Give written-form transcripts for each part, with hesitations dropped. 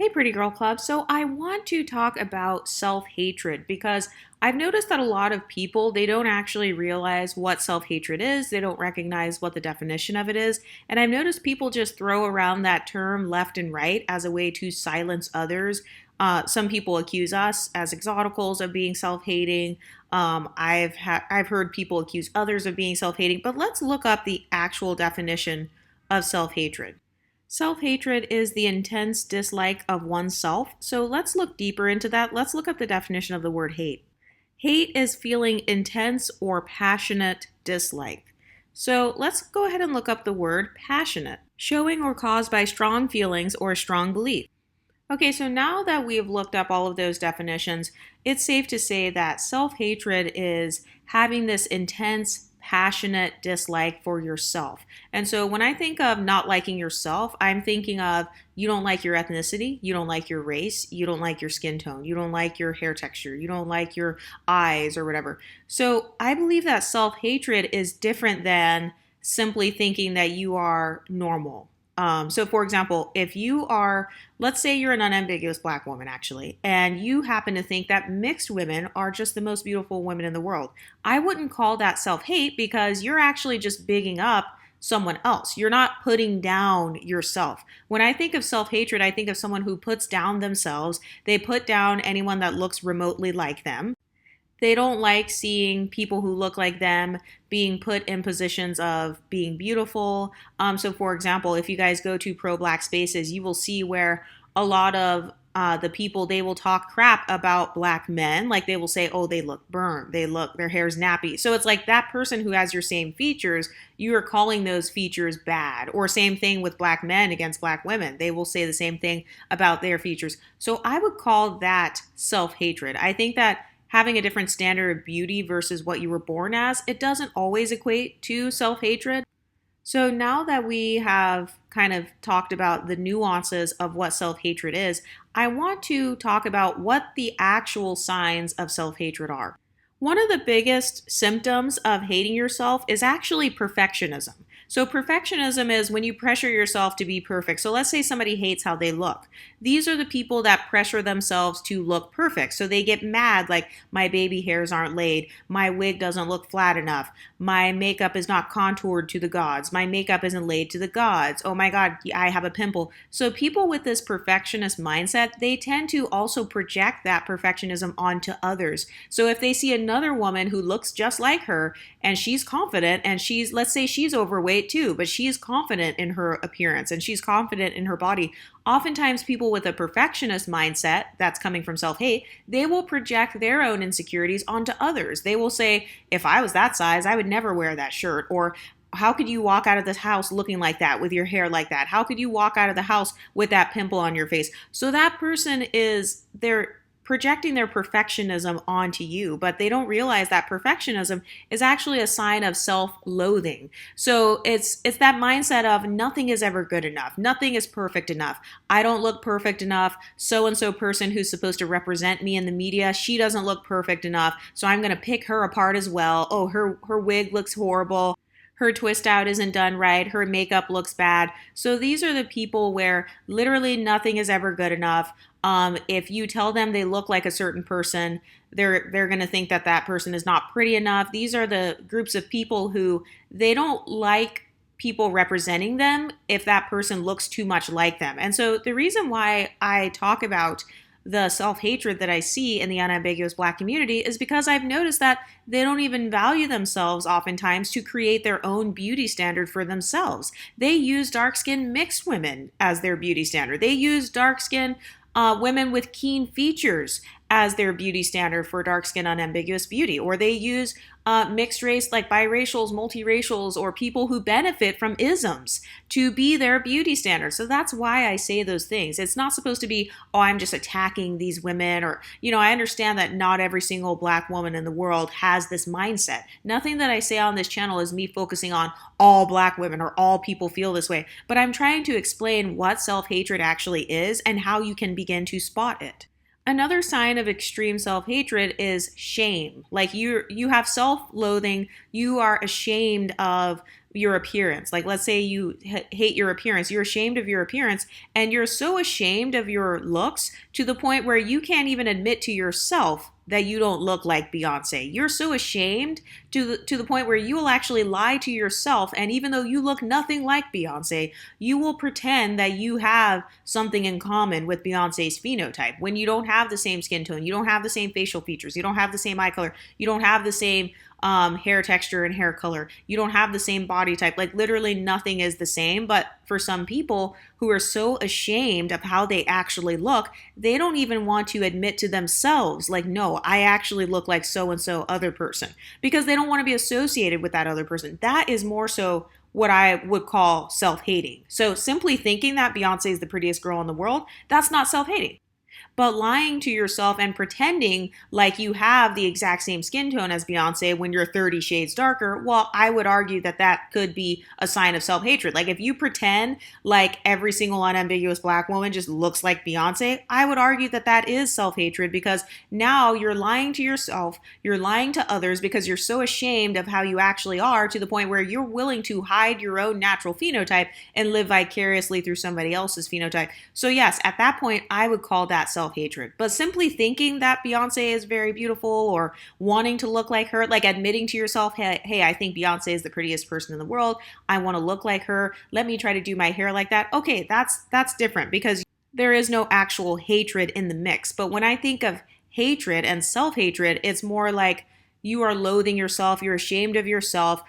Hey, Pretty Girl Club. So, I want to talk about self-hatred because I've noticed that a lot of people, they don't actually realize what self-hatred is. They don't recognize what the definition of it is. And I've noticed people just throw around that term left and right as a way to silence others. Some people accuse us as exoticals of being self-hating. I've heard people accuse others of being self-hating, but let's look up the actual definition of self-hatred. Self hatred is the intense dislike of oneself. So let's look deeper into that. Let's look up the definition of the word hate. Hate is feeling intense or passionate dislike. So let's go ahead and look up the word passionate, showing or caused by strong feelings or a strong belief. Okay, so now that we have looked up all of those definitions, it's safe to say that self hatred is having this intense, passionate dislike for yourself. And so when I think of not liking yourself, I'm thinking of you don't like your ethnicity, you don't like your race, you don't like your skin tone, you don't like your hair texture, you don't like your eyes or whatever. So I believe that self hatred is different than simply thinking that you are normal. So, for example, if you are, let's say you're an unambiguous black woman, actually, and you happen to think that mixed women are just the most beautiful women in the world, I wouldn't call that self hate because you're actually just bigging up someone else. You're not putting down yourself. When I think of self hatred, I think of someone who puts down themselves, they put down anyone that looks remotely like them. They don't like seeing people who look like them being put in positions of being beautiful. So, for example, if you guys go to pro black spaces, you will see where a lot of the people, they will talk crap about black men. Like they will say, oh, they look burned. Their hair's nappy. So it's like that person who has your same features, you are calling those features bad. Or same thing with black men against black women. They will say the same thing about their features. So I would call that self-hatred. I think that having a different standard of beauty versus what you were born as, it doesn't always equate to self hatred. So now that we have kind of talked about the nuances of what self hatred is, I want to talk about what the actual signs of self hatred are. One of the biggest symptoms of hating yourself is actually perfectionism. So, perfectionism is when you pressure yourself to be perfect. So, let's say somebody hates how they look. These are the people that pressure themselves to look perfect. So, they get mad like, my baby hairs aren't laid, my wig doesn't look flat enough, my makeup is not contoured to the gods, my makeup isn't laid to the gods, oh my God, I have a pimple. So, people with this perfectionist mindset, they tend to also project that perfectionism onto others. So, if they see another woman who looks just like her and she's confident and let's say she's overweight too, but she's confident in her appearance and she's confident in her body. Oftentimes people with a perfectionist mindset that's coming from self-hate, they will project their own insecurities onto others. They will say, if I was that size, I would never wear that shirt. Or how could you walk out of this house looking like that with your hair like that? How could you walk out of the house with that pimple on your face? So that person they're projecting their perfectionism onto you, but they don't realize that perfectionism is actually a sign of self-loathing. So it's that mindset of nothing is ever good enough. Nothing is perfect enough. I don't look perfect enough. So and so person who's supposed to represent me in the media, she doesn't look perfect enough. So I'm going to pick her apart as well. Oh, her wig looks horrible. Her twist out isn't done right. Her makeup looks bad. So these are the people where literally nothing is ever good enough. If you tell them they look like a certain person, they're going to think that that person is not pretty enough. These are the groups of people who they don't like people representing them if that person looks too much like them. And so the reason why I talk about the self-hatred that I see in the unambiguous black community is because I've noticed that they don't even value themselves oftentimes to create their own beauty standard for themselves. They use dark-skinned mixed women as their beauty standard. They use dark-skinned women with keen features as their beauty standard for dark-skinned unambiguous beauty. Or they use mixed race like biracials, multiracials, or people who benefit from isms to be their beauty standard. So that's why I say those things. It's not supposed to be, oh, I'm just attacking these women, or, I understand that not every single black woman in the world has this mindset. Nothing that I say on this channel is me focusing on all black women or all people feel this way, but I'm trying to explain what self-hatred actually is and how you can begin to spot it. Another sign of extreme self-hatred is shame. Like you have self-loathing, you are ashamed of your appearance. Like let's say you hate your appearance, you're ashamed of your appearance, and you're so ashamed of your looks to the point where you can't even admit to yourself that you don't look like Beyonce. You're so ashamed to the point where you will actually lie to yourself, and even though you look nothing like Beyonce, you will pretend that you have something in common with Beyonce's phenotype when you don't have the same skin tone, you don't have the same facial features, you don't have the same eye color, you don't have the same hair texture and hair color. You don't have the same body type. Like literally nothing is the same. But for some people who are so ashamed of how they actually look, they don't even want to admit to themselves, like, no, I actually look like so and so other person, because they don't want to be associated with that other person. That is more so what I would call self-hating. So simply thinking that Beyonce is the prettiest girl in the world, that's not self-hating. But lying to yourself and pretending like you have the exact same skin tone as Beyonce when you're 30 shades darker, well, I would argue that that could be a sign of self-hatred. Like if you pretend like every single unambiguous black woman just looks like Beyonce, I would argue that that is self-hatred, because now you're lying to yourself, you're lying to others because you're so ashamed of how you actually are, to the point where you're willing to hide your own natural phenotype and live vicariously through somebody else's phenotype. So yes, at that point, I would call that self-hatred. But simply thinking that Beyonce is very beautiful, or wanting to look like her, like admitting to yourself, hey, I think Beyonce is the prettiest person in the world, I want to look like her, let me try to do my hair like that. Okay, that's different, because there is no actual hatred in the mix. But when I think of hatred and self-hatred, it's more like you are loathing yourself, you're ashamed of yourself,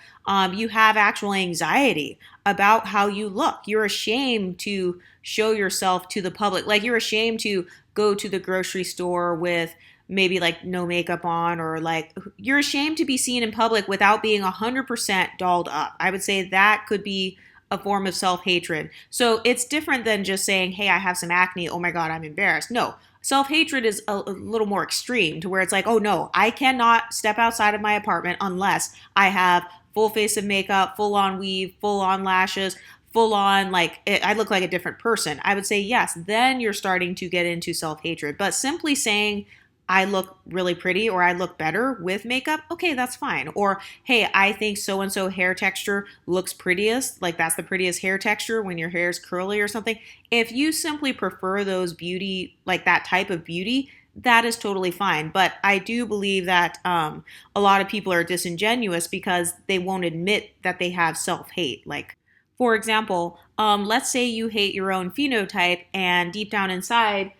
you have actual anxiety about how you look. You're ashamed to show yourself to the public. Like you're ashamed to go to the grocery store with maybe like no makeup on, or like you're ashamed to be seen in public without being 100% dolled up. I would say that could be a form of self-hatred. So it's different than just saying, hey, I have some acne, oh my God, I'm embarrassed. No, self-hatred is a little more extreme, to where it's like, oh no, I cannot step outside of my apartment unless I have full face of makeup, full on weave, full on lashes, full on, like I look like a different person. I would say yes, then you're starting to get into self-hatred. But simply saying I look really pretty, or I look better with makeup, okay, that's fine. Or, hey, I think so-and-so hair texture looks prettiest, like that's the prettiest hair texture when your hair is curly or something. If you simply prefer those beauty, like that type of beauty, that is totally fine. But I do believe that a lot of people are disingenuous because they won't admit that they have self-hate. Like, for example, let's say you hate your own phenotype, and deep down inside,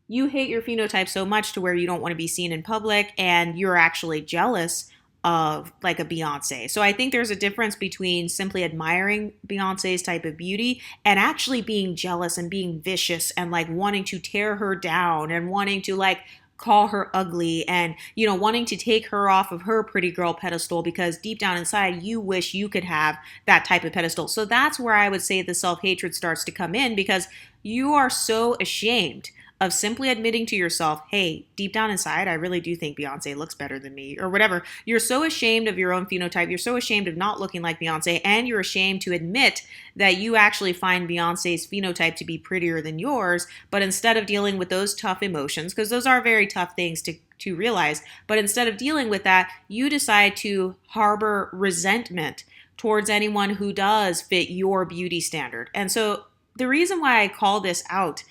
you hate your phenotype so much to where you don't want to be seen in public, and you're actually jealous of like a Beyonce. So I think there's a difference between simply admiring Beyonce's type of beauty and actually being jealous and being vicious and like wanting to tear her down and wanting to like call her ugly, and wanting to take her off of her pretty girl pedestal, because deep down inside you wish you could have that type of pedestal. So that's where I would say the self-hatred starts to come in, because you are so ashamed of simply admitting to yourself, hey, deep down inside, I really do think Beyonce looks better than me, or whatever. You're so ashamed of your own phenotype. You're so ashamed of not looking like Beyonce, and you're ashamed to admit that you actually find Beyonce's phenotype to be prettier than yours. But instead of dealing with those tough emotions, because those are very tough things to realize, but instead of dealing with that, you decide to harbor resentment towards anyone who does fit your beauty standard. And so the reason why I call this out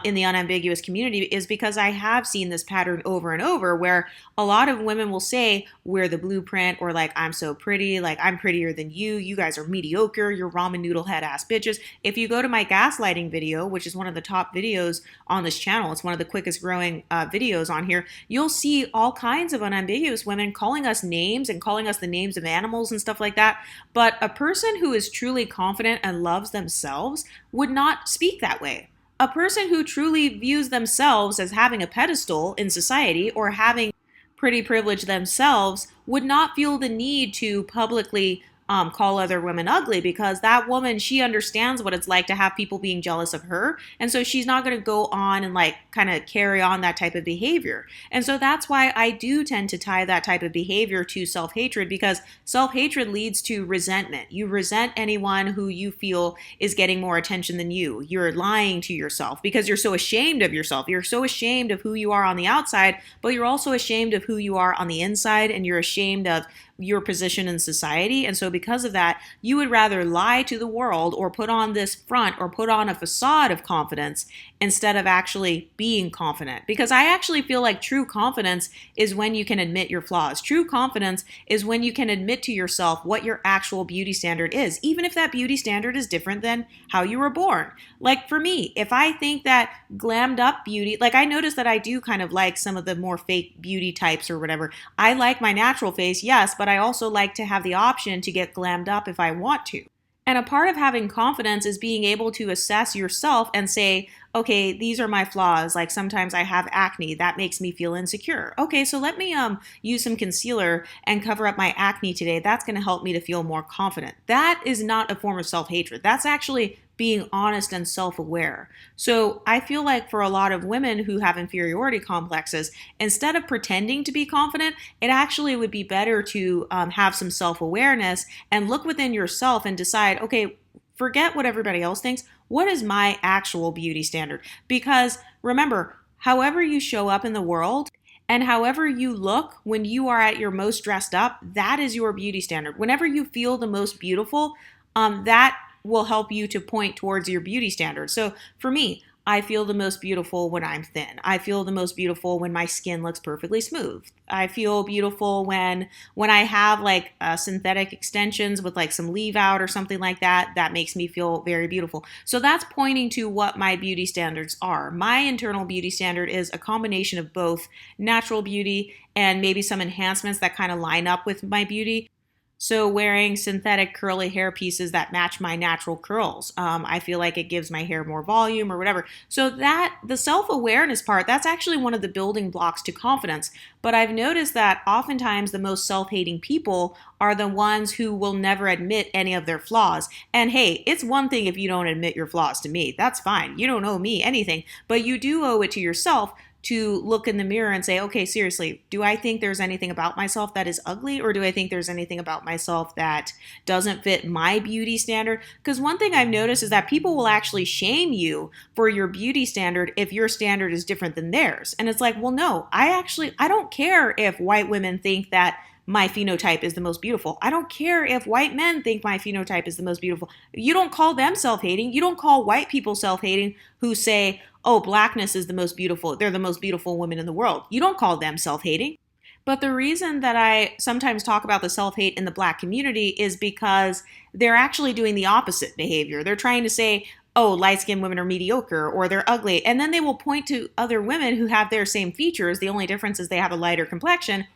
in the unambiguous community is because I have seen this pattern over and over, where a lot of women will say, we're the blueprint, or like, I'm so pretty, like I'm prettier than you guys are mediocre, you're ramen noodle head ass bitches. If you go to my gaslighting video, which is one of the top videos on this channel, it's one of the quickest growing videos on here, you'll see all kinds of unambiguous women calling us names and calling us the names of animals and stuff like that. But a person who is truly confident and loves themselves would not speak that way. A person who truly views themselves as having a pedestal in society, or having pretty privilege themselves, would not feel the need to publicly call other women ugly, because that woman, she understands what it's like to have people being jealous of her. And so she's not going to go on and like kind of carry on that type of behavior. And so that's why I do tend to tie that type of behavior to self-hatred, because self-hatred leads to resentment. You resent anyone who you feel is getting more attention than you. You're lying to yourself because you're so ashamed of yourself. You're so ashamed of who you are on the outside, but you're also ashamed of who you are on the inside, and you're ashamed of your position in society. And so because of that, you would rather lie to the world or put on this front or put on a facade of confidence instead of actually being confident. Because I actually feel like true confidence is when you can admit your flaws. True confidence is when you can admit to yourself what your actual beauty standard is, even if that beauty standard is different than how you were born. Like for me, if I think that glammed up beauty, like I notice that I do kind of like some of the more fake beauty types or whatever. I like my natural face, yes, but I also like to have the option to get glammed up if I want to. And a part of having confidence is being able to assess yourself and say, okay, these are my flaws. Like sometimes I have acne. That makes me feel insecure. Okay, so let me use some concealer and cover up my acne today. That's going to help me to feel more confident. That is not a form of self-hatred. That's actually being honest and self-aware. So I feel like for a lot of women who have inferiority complexes, instead of pretending to be confident, it actually would be better to have some self-awareness and look within yourself and decide, okay, forget what everybody else thinks. What is my actual beauty standard? Because remember, however you show up in the world and however you look when you are at your most dressed up, that is your beauty standard. Whenever you feel the most beautiful, that will help you to point towards your beauty standard. So for me, I feel the most beautiful when I'm thin. I feel the most beautiful when my skin looks perfectly smooth. I feel beautiful when I have like synthetic extensions with like some leave out or something like that. That makes me feel very beautiful. So that's pointing to what my beauty standards are. My internal beauty standard is a combination of both natural beauty and maybe some enhancements that kind of line up with my beauty. So wearing synthetic curly hair pieces that match my natural curls, I feel like it gives my hair more volume or whatever. So that the self-awareness part, that's actually one of the building blocks to confidence. But I've noticed that oftentimes the most self-hating people are the ones who will never admit any of their flaws. And hey, it's one thing if you don't admit your flaws to me. That's fine. You don't owe me anything, but you do owe it to yourself to look in the mirror and say, okay, seriously, do I think there's anything about myself that is ugly, or do I think there's anything about myself that doesn't fit my beauty standard? Because one thing I've noticed is that people will actually shame you for your beauty standard if your standard is different than theirs. And it's like, well, no, I don't care if white women think that my phenotype is the most beautiful. I don't care if white men think my phenotype is the most beautiful. You don't call them self-hating. You don't call white people self-hating who say, oh, blackness is the most beautiful. They're the most beautiful women in the world. You don't call them self-hating. But the reason that I sometimes talk about the self-hate in the black community is because they're actually doing the opposite behavior. They're trying to say, oh, light-skinned women are mediocre or they're ugly. And then they will point to other women who have their same features. The only difference is they have a lighter complexion.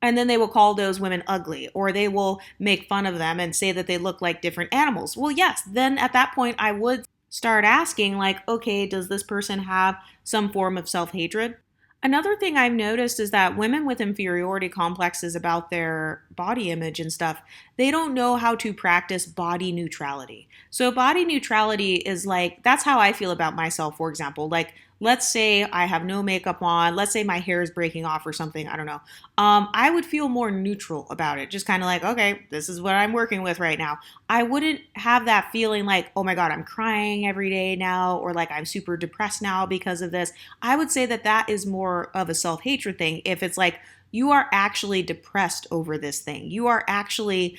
And then they will call those women ugly, or they will make fun of them and say that they look like different animals. Well, yes, then at that point I would start asking like, okay, does this person have some form of self-hatred? Another thing I've noticed is that women with inferiority complexes about their body image and stuff, they don't know how to practice body neutrality. So body neutrality is like, that's how I feel about myself, for example. Like, let's say I have no makeup on, let's say my hair is breaking off or something, I don't know. I would feel more neutral about it. Just kind of like, okay, this is what I'm working with right now. I wouldn't have that feeling like, oh my God, I'm crying every day now, or like I'm super depressed now because of this. I would say that that is more of a self-hatred thing. If it's like, you are actually depressed over this thing. You are actually,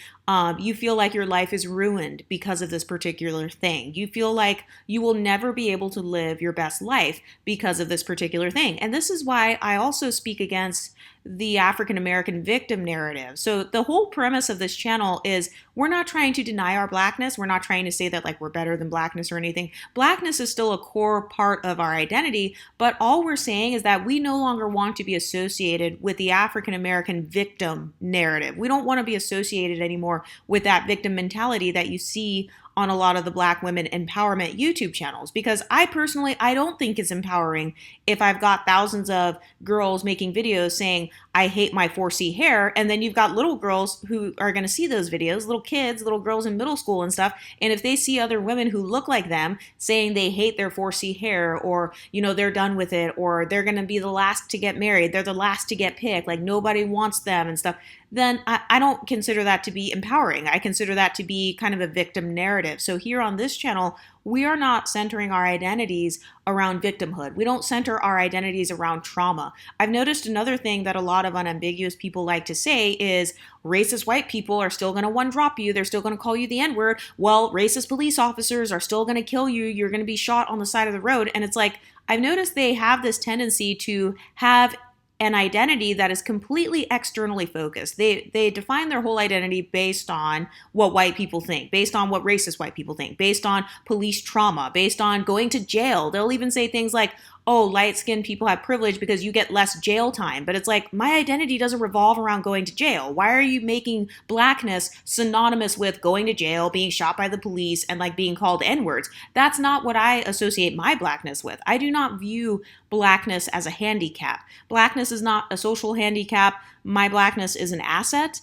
you feel like your life is ruined because of this particular thing. You feel like you will never be able to live your best life because of this particular thing. And this is why I also speak against the African American victim narrative. So the whole premise of this channel is we're not trying to deny our blackness. We're not trying to say that like we're better than blackness or anything. Blackness is still a core part of our identity, but all we're saying is that we no longer want to be associated with the African American victim narrative. We don't want to be associated anymore with that victim mentality that you see on a lot of the Black women empowerment YouTube channels, because I personally don't think it's empowering if I've got thousands of girls making videos saying, I hate my 4C hair. And then you've got little girls who are going to see those videos, little kids, little girls in middle school and stuff. And if they see other women who look like them saying they hate their 4C hair, or, they're done with it, or they're going to be the last to get married, they're the last to get picked, like nobody wants them and stuff, then I don't consider that to be empowering. I consider that to be kind of a victim narrative. So here on this channel, we are not centering our identities around victimhood. We don't center our identities around trauma. I've noticed another thing that a lot of unambiguous people like to say is racist white people are still going to one drop you. They're still going to call you the N-word. Well, racist police officers are still going to kill you. You're going to be shot on the side of the road. And it's like, I've noticed they have this tendency to have an identity that is completely externally focused. They define their whole identity based on what white people think, based on what racist white people think, based on police trauma, based on going to jail. They'll even say things like, oh, light-skinned people have privilege because you get less jail time. But it's like, my identity doesn't revolve around going to jail. Why are you making blackness synonymous with going to jail, being shot by the police, and like being called N-words? That's not what I associate my blackness with. I do not view blackness as a handicap. Blackness is not a social handicap. My blackness is an asset.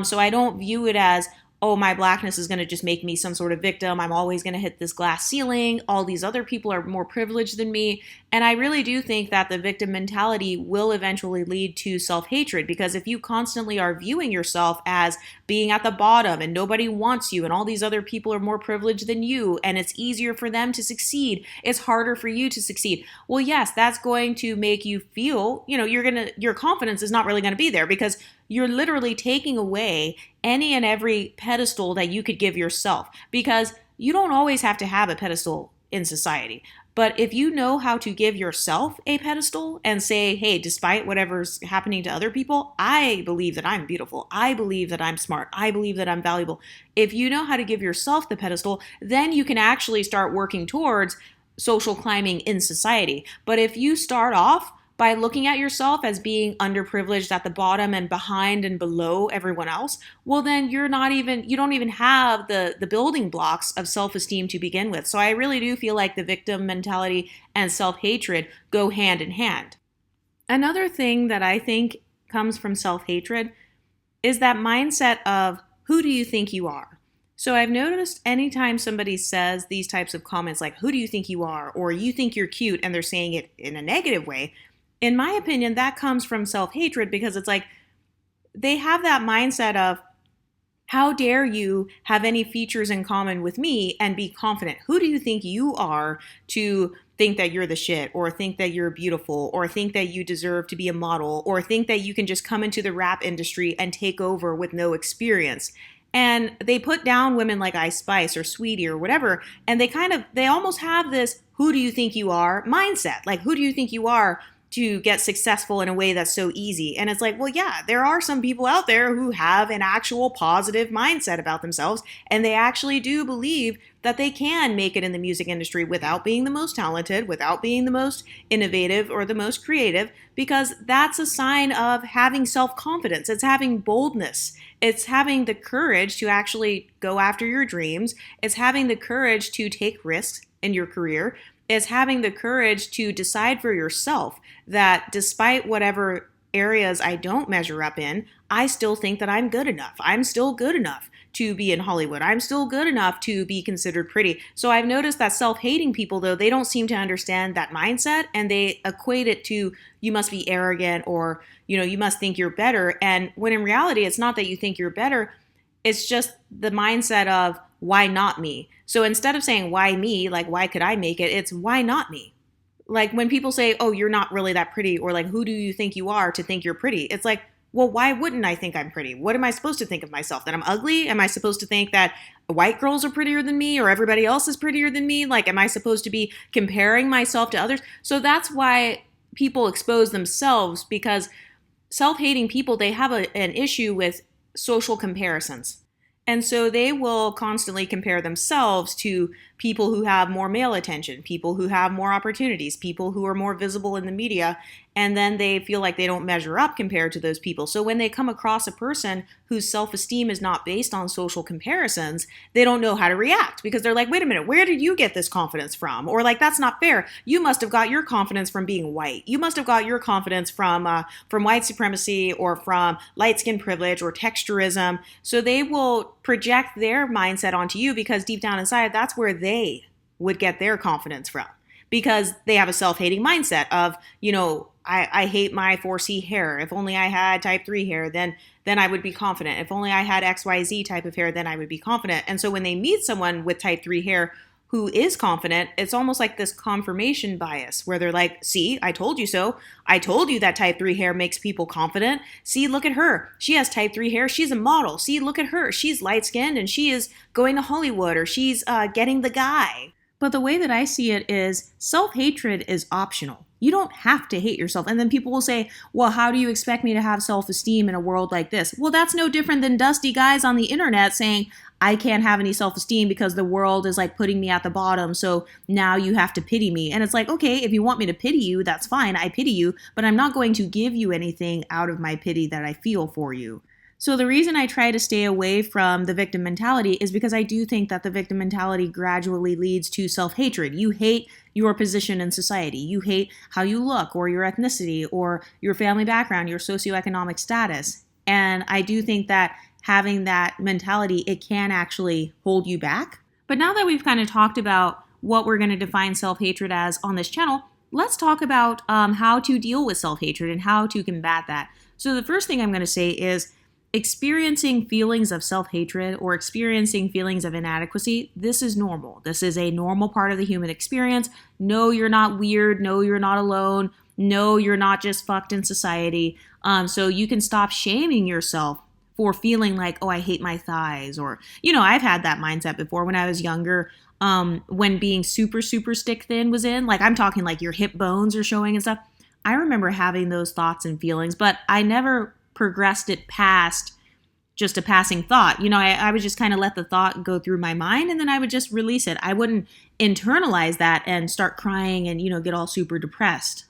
So I don't view it as, oh, my blackness is going to just make me some sort of victim. I'm always going to hit this glass ceiling. All these other people are more privileged than me. And I really do think that the victim mentality will eventually lead to self-hatred, because if you constantly are viewing yourself as being at the bottom and nobody wants you and all these other people are more privileged than you and it's easier for them to succeed, it's harder for you to succeed. Well, yes, that's going to make you feel, your confidence is not really going to be there, because you're literally taking away any and every pedestal that you could give yourself, because you don't always have to have a pedestal in society. But if you know how to give yourself a pedestal and say, hey, despite whatever's happening to other people, I believe that I'm beautiful. I believe that I'm smart. I believe that I'm valuable. If you know how to give yourself the pedestal, then you can actually start working towards social climbing in society. But if you start off by looking at yourself as being underprivileged at the bottom and behind and below everyone else, well, then you don't even have the building blocks of self-esteem to begin with. So I really do feel like the victim mentality and self-hatred go hand in hand. Another thing that I think comes from self-hatred is that mindset of, who do you think you are? So I've noticed anytime somebody says these types of comments like, who do you think you are? Or you think you're cute, and they're saying it in a negative way, in my opinion, that comes from self-hatred, because it's like they have that mindset of, how dare you have any features in common with me and be confident? Who do you think you are to think that you're the shit, or think that you're beautiful, or think that you deserve to be a model, or think that you can just come into the rap industry and take over with no experience? And they put down women like Ice Spice or Sweetie or whatever, and they almost have this, who do you think you are mindset? Like, who do you think you are to get successful in a way that's so easy? And it's like, well, yeah, there are some people out there who have an actual positive mindset about themselves, and they actually do believe that they can make it in the music industry without being the most talented, without being the most innovative or the most creative, because that's a sign of having self-confidence. It's having boldness. It's having the courage to actually go after your dreams. It's having the courage to take risks in your career. Is having the courage to decide for yourself that despite whatever areas I don't measure up in, I still think that I'm good enough. I'm still good enough to be in Hollywood. I'm still good enough to be considered pretty. So I've noticed that self-hating people, though, they don't seem to understand that mindset, and they equate it to, you must be arrogant, or, you must think you're better. And when in reality, it's not that you think you're better. It's just the mindset of, why not me? So instead of saying, why me, like, why could I make it? It's, why not me? Like, when people say, oh, you're not really that pretty, or like, who do you think you are to think you're pretty? It's like, well, why wouldn't I think I'm pretty? What am I supposed to think of myself? That I'm ugly? Am I supposed to think that white girls are prettier than me, or everybody else is prettier than me? Like, am I supposed to be comparing myself to others? So that's why people expose themselves, because self-hating people, they have an issue with social comparisons. And so they will constantly compare themselves to people who have more male attention, people who have more opportunities, people who are more visible in the media, and then they feel like they don't measure up compared to those people. So when they come across a person whose self-esteem is not based on social comparisons, they don't know how to react because they're like, wait a minute, where did you get this confidence from? Or like, that's not fair. You must have got your confidence from being white. You must have got your confidence from white supremacy or from light skin privilege or texturism. So they will project their mindset onto you because deep down inside, that's where they would get their confidence from, because they have a self-hating mindset of, I hate my 4C hair. If only I had type 3 hair, then I would be confident. If only I had XYZ type of hair, then I would be confident. And so when they meet someone with type 3 hair who is confident, it's almost like this confirmation bias where they're like, see, I told you so. I told you that type 3 hair makes people confident. See, look at her. She has type 3 hair. She's a model. See, look at her. She's light skinned and she is going to Hollywood, or she's getting the guy. But the way that I see it is self-hatred is optional. You don't have to hate yourself. And then people will say, well, how do you expect me to have self-esteem in a world like this? Well, that's no different than dusty guys on the internet saying, I can't have any self-esteem because the world is like putting me at the bottom. So now you have to pity me. And it's like, okay, if you want me to pity you, that's fine. I pity you, but I'm not going to give you anything out of my pity that I feel for you. So the reason I try to stay away from the victim mentality is because I do think that the victim mentality gradually leads to self-hatred. You hate your position in society. You hate how you look or your ethnicity or your family background, your socioeconomic status. And I do think that having that mentality, it can actually hold you back. But now that we've kind of talked about what we're going to define self-hatred as on this channel, let's talk about how to deal with self-hatred and how to combat that. So the first thing I'm going to say is experiencing feelings of self-hatred or experiencing feelings of inadequacy, this is normal. This is a normal part of the human experience. No, you're not weird. No, you're not alone. No, you're not just fucked in society. So you can stop shaming yourself for feeling like, oh, I hate my thighs. Or, I've had that mindset before when I was younger, when being super, super stick thin was in. Like, I'm talking like your hip bones are showing and stuff. I remember having those thoughts and feelings, but I never progressed it past just a passing thought. I would just kind of let the thought go through my mind and then I would just release it. I wouldn't internalize that and start crying and, get all super depressed.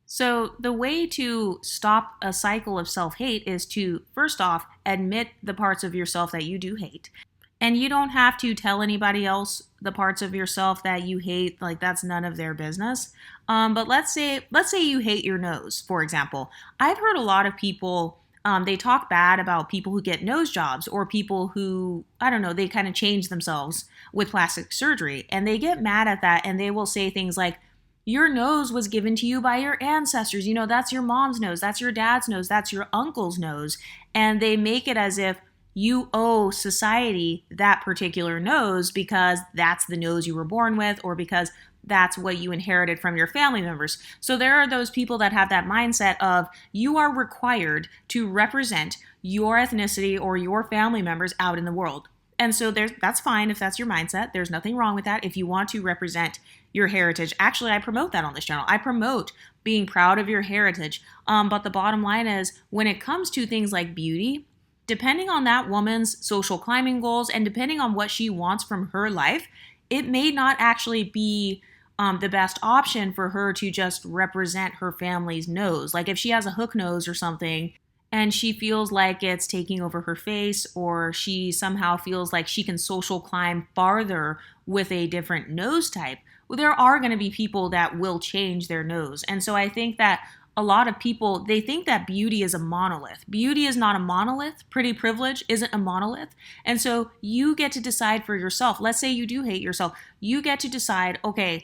So the way to stop a cycle of self-hate is to, first off, admit the parts of yourself that you do hate. And you don't have to tell anybody else the parts of yourself that you hate, like that's none of their business. But let's say you hate your nose, for example. I've heard a lot of people, they talk bad about people who get nose jobs or people who, I don't know, they kind of change themselves with plastic surgery. And they get mad at that and they will say things like, your nose was given to you by your ancestors. That's your mom's nose, that's your dad's nose, that's your uncle's nose. And they make it as if you owe society that particular nose because that's the nose you were born with or because that's what you inherited from your family members. So there are those people that have that mindset of you are required to represent your ethnicity or your family members out in the world. And so that's fine if that's your mindset. There's nothing wrong with that. If you want to represent your heritage, actually, I promote that on this channel. I promote being proud of your heritage. But the bottom line is when it comes to things like beauty, depending on that woman's social climbing goals and depending on what she wants from her life, it may not actually be the best option for her to just represent her family's nose. Like if she has a hook nose or something and she feels like it's taking over her face or she somehow feels like she can social climb farther with a different nose type, well, there are going to be people that will change their nose. And so I think that a lot of people, they think that beauty is a monolith. Beauty is not a monolith. Pretty privilege isn't a monolith. And so you get to decide for yourself. Let's say you do hate yourself. You get to decide, okay,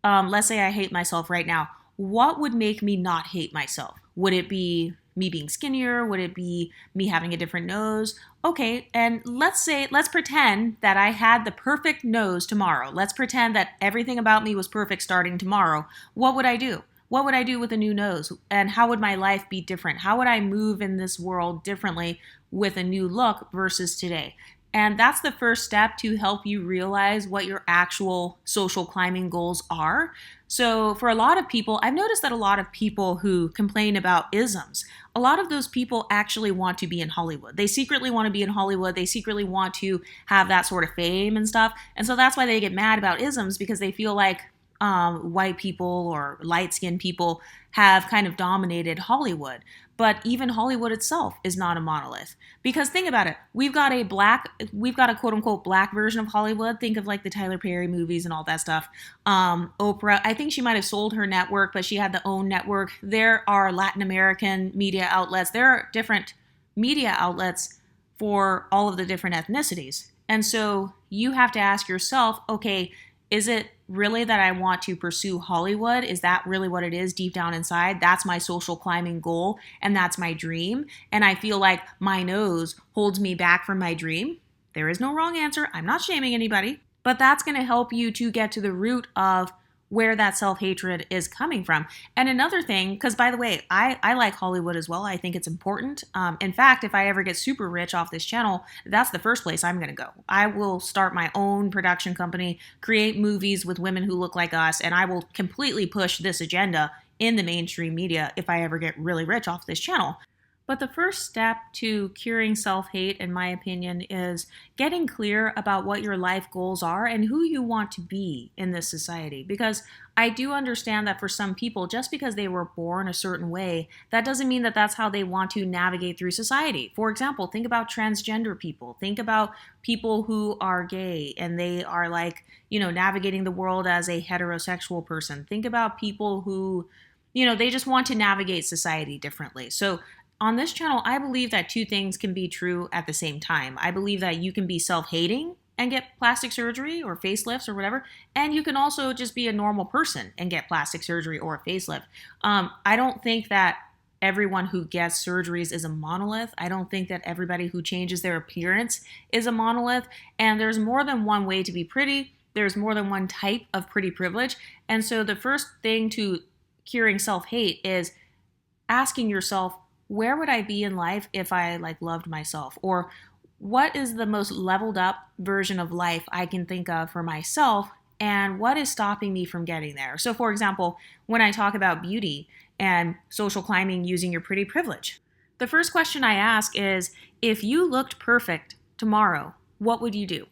let's say I hate myself right now. What would make me not hate myself? Would it be me being skinnier? Would it be me having a different nose? Okay, and let's pretend that I had the perfect nose tomorrow. Let's pretend that everything about me was perfect starting tomorrow. What would I do? What would I do with a new nose? And how would my life be different? How would I move in this world differently with a new look versus today? And that's the first step to help you realize what your actual social climbing goals are. So for a lot of people, I've noticed that a lot of people who complain about isms, a lot of those people actually want to be in Hollywood. They secretly want to be in Hollywood. They secretly want to have that sort of fame and stuff. And so that's why they get mad about isms, because they feel like white people or light skinned people have kind of dominated Hollywood. But even Hollywood itself is not a monolith. Because think about it, we've got a quote unquote black version of Hollywood. Think of like the Tyler Perry movies and all that stuff. Oprah, I think she might have sold her network, but she had the own network. There are Latin American media outlets. There are different media outlets for all of the different ethnicities. And so you have to ask yourself, okay, is it really that I want to pursue Hollywood? Is that really what it is deep down inside? That's my social climbing goal, and that's my dream. And I feel like my nose holds me back from my dream. There is no wrong answer. I'm not shaming anybody, but that's going to help you to get to the root of where that self-hatred is coming from. And another thing, because by the way, I like Hollywood as well. I think it's important. In fact, if I ever get super rich off this channel, that's the first place I'm going to go. I will start my own production company, create movies with women who look like us, and I will completely push this agenda in the mainstream media if I ever get really rich off this channel. But the first step to curing self-hate, in my opinion, is getting clear about what your life goals are and who you want to be in this society. Because I do understand that for some people, just because they were born a certain way, that doesn't mean that that's how they want to navigate through society. For example, think about transgender people. Think about people who are gay and they are like, navigating the world as a heterosexual person. Think about people who, they just want to navigate society differently. So on this channel, I believe that two things can be true at the same time. I believe that you can be self-hating and get plastic surgery or facelifts or whatever, and you can also just be a normal person and get plastic surgery or a facelift. I don't think that everyone who gets surgeries is a monolith. I don't think that everybody who changes their appearance is a monolith, and there's more than one way to be pretty. There's more than one type of pretty privilege, and so the first thing to curing self-hate is asking yourself, where would I be in life if I loved myself? Or what is the most leveled up version of life I can think of for myself? And what is stopping me from getting there? So for example, when I talk about beauty and social climbing using your pretty privilege, the first question I ask is, if you looked perfect tomorrow, what would you do?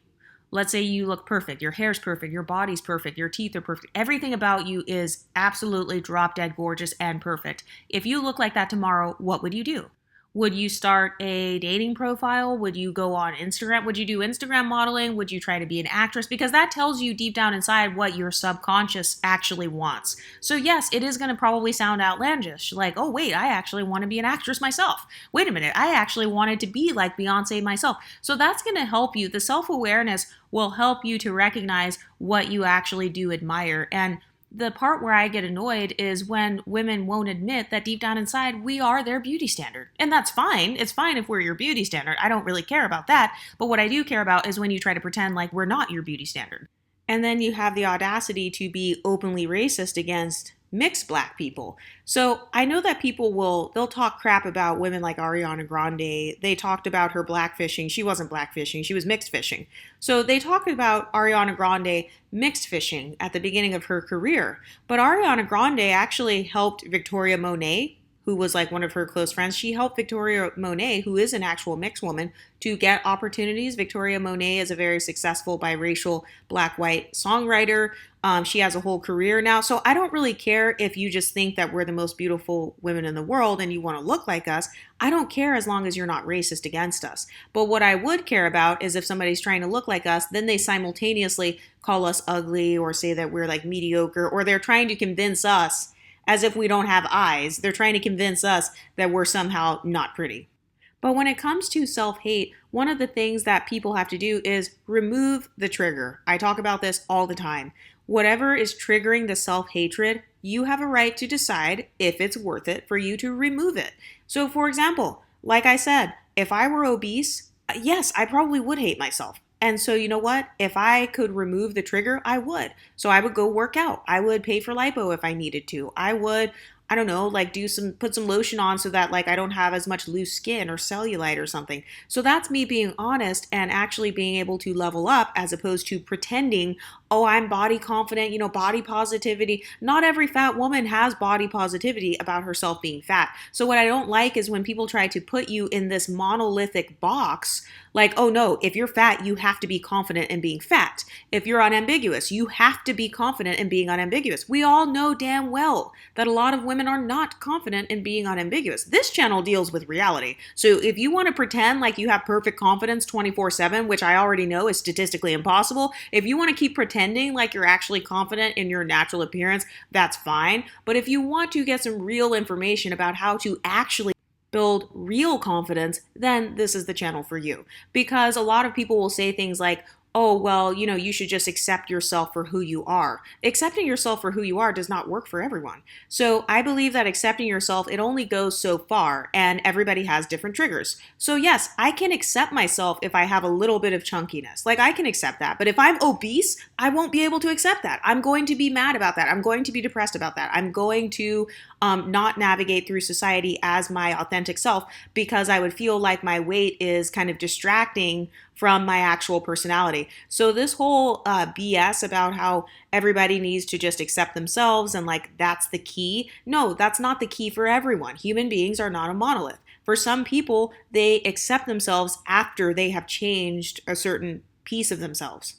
Let's say you look perfect, your hair's perfect, your body's perfect, your teeth are perfect. Everything about you is absolutely drop dead gorgeous and perfect. If you look like that tomorrow, what would you do? Would you start a dating profile? Would you go on Instagram? Would you do Instagram modeling? Would you try to be an actress? Because that tells you deep down inside what your subconscious actually wants. So yes, it is going to probably sound outlandish. Like, oh wait, I actually want to be an actress myself. Wait a minute, I actually wanted to be like Beyonce myself. So that's going to help you. The self-awareness will help you to recognize what you actually do admire. And the part where I get annoyed is when women won't admit that deep down inside we are their beauty standard. And that's fine. It's fine if we're your beauty standard. I don't really care about that. But what I do care about is when you try to pretend like we're not your beauty standard. And then you have the audacity to be openly racist against mixed black people. So I know that they'll talk crap about women like Ariana Grande. They talked about her blackfishing. She wasn't blackfishing, she was mixed fishing. So they talked about Ariana Grande mixed fishing at the beginning of her career. But Ariana Grande actually helped Victoria Monet, who was like one of her close friends. She helped Victoria Monet, who is an actual mixed woman, to get opportunities. Victoria Monet is a very successful biracial black-white songwriter. She has a whole career now. So I don't really care if you just think that we're the most beautiful women in the world and you want to look like us. I don't care as long as you're not racist against us. But what I would care about is if somebody's trying to look like us, then they simultaneously call us ugly or say that we're like mediocre, or they're trying to convince us, as if we don't have eyes, they're trying to convince us that we're somehow not pretty. But when it comes to self-hate, one of the things that people have to do is remove the trigger. I talk about this all the time. Whatever is triggering the self-hatred, you have a right to decide if it's worth it for you to remove it. So for example, like I said, if I were obese, yes, I probably would hate myself. And so you know what? If I could remove the trigger, I would. So I would go work out. I would pay for lipo if I needed to. I would I don't know, like put some lotion on so that like I don't have as much loose skin or cellulite or something. So that's me being honest and actually being able to level up as opposed to pretending, oh, I'm body confident, body positivity. Not every fat woman has body positivity about herself being fat. So what I don't like is when people try to put you in this monolithic box, like, oh no, if you're fat, you have to be confident in being fat. If you're unambiguous, you have to be confident in being unambiguous. We all know damn well that a lot of women are not confident in being unambiguous. This channel deals with reality. So if you want to pretend like you have perfect confidence 24/7, which I already know is statistically impossible, if you want to keep pretending like you're actually confident in your natural appearance, that's fine. But if you want to get some real information about how to actually build real confidence, then this is the channel for you. Because a lot of people will say things like, oh, well, you should just accept yourself for who you are. Accepting yourself for who you are does not work for everyone. So I believe that accepting yourself, it only goes so far, and everybody has different triggers. So yes, I can accept myself if I have a little bit of chunkiness. Like I can accept that. But if I'm obese, I won't be able to accept that. I'm going to be mad about that. I'm going to be depressed about that. I'm going to not navigate through society as my authentic self because I would feel like my weight is kind of distracting from my actual personality. So this whole BS about how everybody needs to just accept themselves and like that's the key. No, that's not the key for everyone. Human beings are not a monolith. For some people, they accept themselves after they have changed a certain piece of themselves.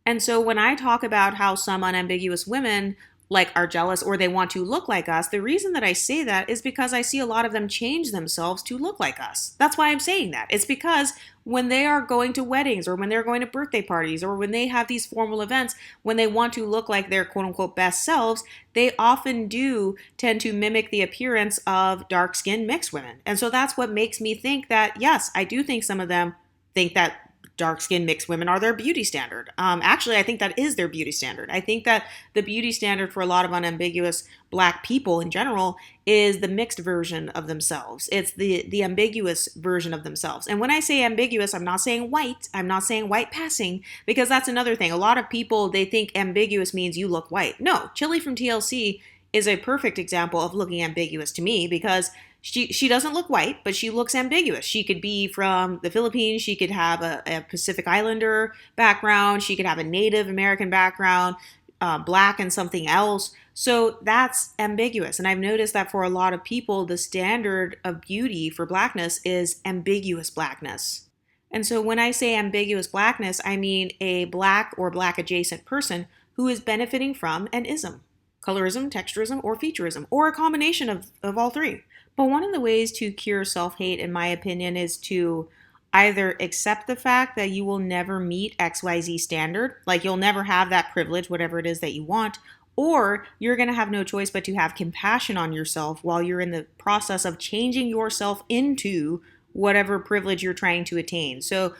And so when I talk about how some unambiguous women like are jealous or they want to look like us, the reason that I say that is because I see a lot of them change themselves to look like us. That's why I'm saying that. It's because when they are going to weddings or when they're going to birthday parties or when they have these formal events, when they want to look like their quote unquote best selves, they often do tend to mimic the appearance of dark-skinned mixed women. And so that's what makes me think that, yes, I do think some of them think that dark-skinned mixed women are their beauty standard. Actually, I think that is their beauty standard. I think that the beauty standard for a lot of unambiguous Black people in general is the mixed version of themselves. It's the ambiguous version of themselves. And when I say ambiguous, I'm not saying white. I'm not saying white passing, because that's another thing. A lot of people, they think ambiguous means you look white. No, Chili from TLC is a perfect example of looking ambiguous to me because she doesn't look white, but she looks ambiguous. She could be from the Philippines. She could have a Pacific Islander background. She could have a Native American background, Black and something else. So that's ambiguous. And I've noticed that for a lot of people, the standard of beauty for Blackness is ambiguous Blackness. And so when I say ambiguous Blackness, I mean a Black or Black adjacent person who is benefiting from an ism. Colorism, texturism, or featureism, or a combination of all three. But one of the ways to cure self-hate, in my opinion, is to either accept the fact that you will never meet XYZ standard, like you'll never have that privilege, whatever it is that you want, or you're going to have no choice but to have compassion on yourself while you're in the process of changing yourself into whatever privilege you're trying to attain. So,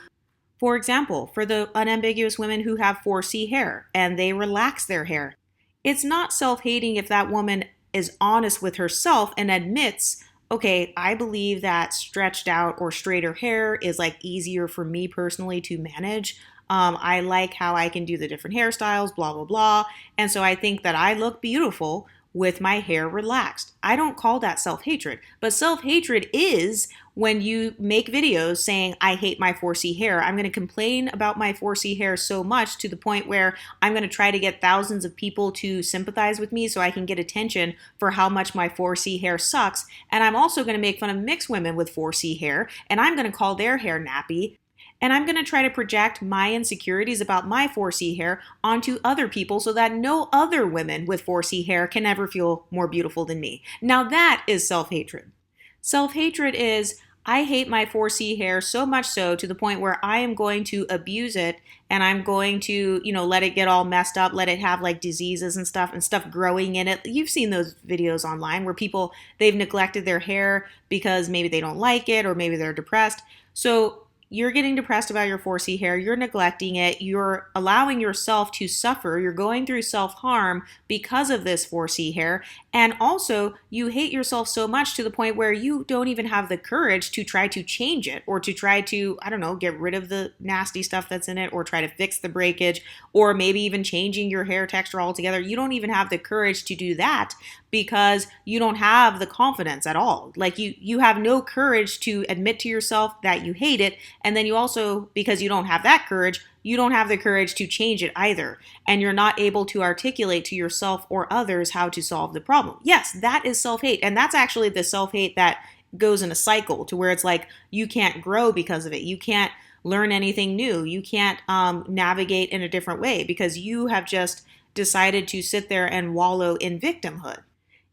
for example, for the unambiguous women who have 4C hair and they relax their hair, it's not self-hating if that woman is honest with herself and admits, okay, I believe that stretched out or straighter hair is like easier for me personally to manage. I like how I can do the different hairstyles, blah, blah, blah. And so I think that I look beautiful with my hair relaxed. I don't call that self-hatred, but self-hatred is when you make videos saying, I hate my 4C hair. I'm going to complain about my 4C hair so much to the point where I'm going to try to get thousands of people to sympathize with me so I can get attention for how much my 4C hair sucks. And I'm also going to make fun of mixed women with 4C hair, and I'm going to call their hair nappy. And I'm going to try to project my insecurities about my 4C hair onto other people so that no other women with 4C hair can ever feel more beautiful than me. Now that is self-hatred. Self-hatred is, I hate my 4C hair so much so to the point where I am going to abuse it and I'm going to, let it get all messed up, let it have like diseases and stuff growing in it. You've seen those videos online where people, they've neglected their hair because maybe they don't like it or maybe they're depressed. So you're getting depressed about your 4C hair, you're neglecting it, you're allowing yourself to suffer, you're going through self-harm because of this 4C hair, and also you hate yourself so much to the point where you don't even have the courage to try to change it or to try to, get rid of the nasty stuff that's in it or try to fix the breakage or maybe even changing your hair texture altogether. You don't even have the courage to do that because you don't have the confidence at all. Like you have no courage to admit to yourself that you hate it, and then you also, because you don't have that courage, you don't have the courage to change it either, and you're not able to articulate to yourself or others how to solve the problem. Yes, that is self-hate, and that's actually the self-hate that goes in a cycle to where it's like you can't grow because of it. You can't learn anything new. You can't navigate in a different way because you have just decided to sit there and wallow in victimhood.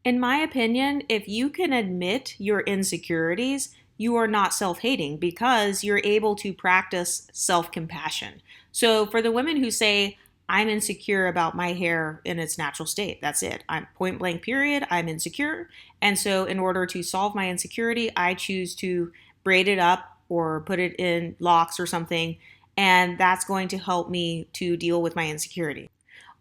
In my opinion, if you can admit your insecurities, you are not self hating because you're able to practice self compassion. So, for the women who say, I'm insecure about my hair in its natural state, that's it. I'm point blank, period. I'm insecure. And so, in order to solve my insecurity, I choose to braid it up or put it in locks or something. And that's going to help me to deal with my insecurity.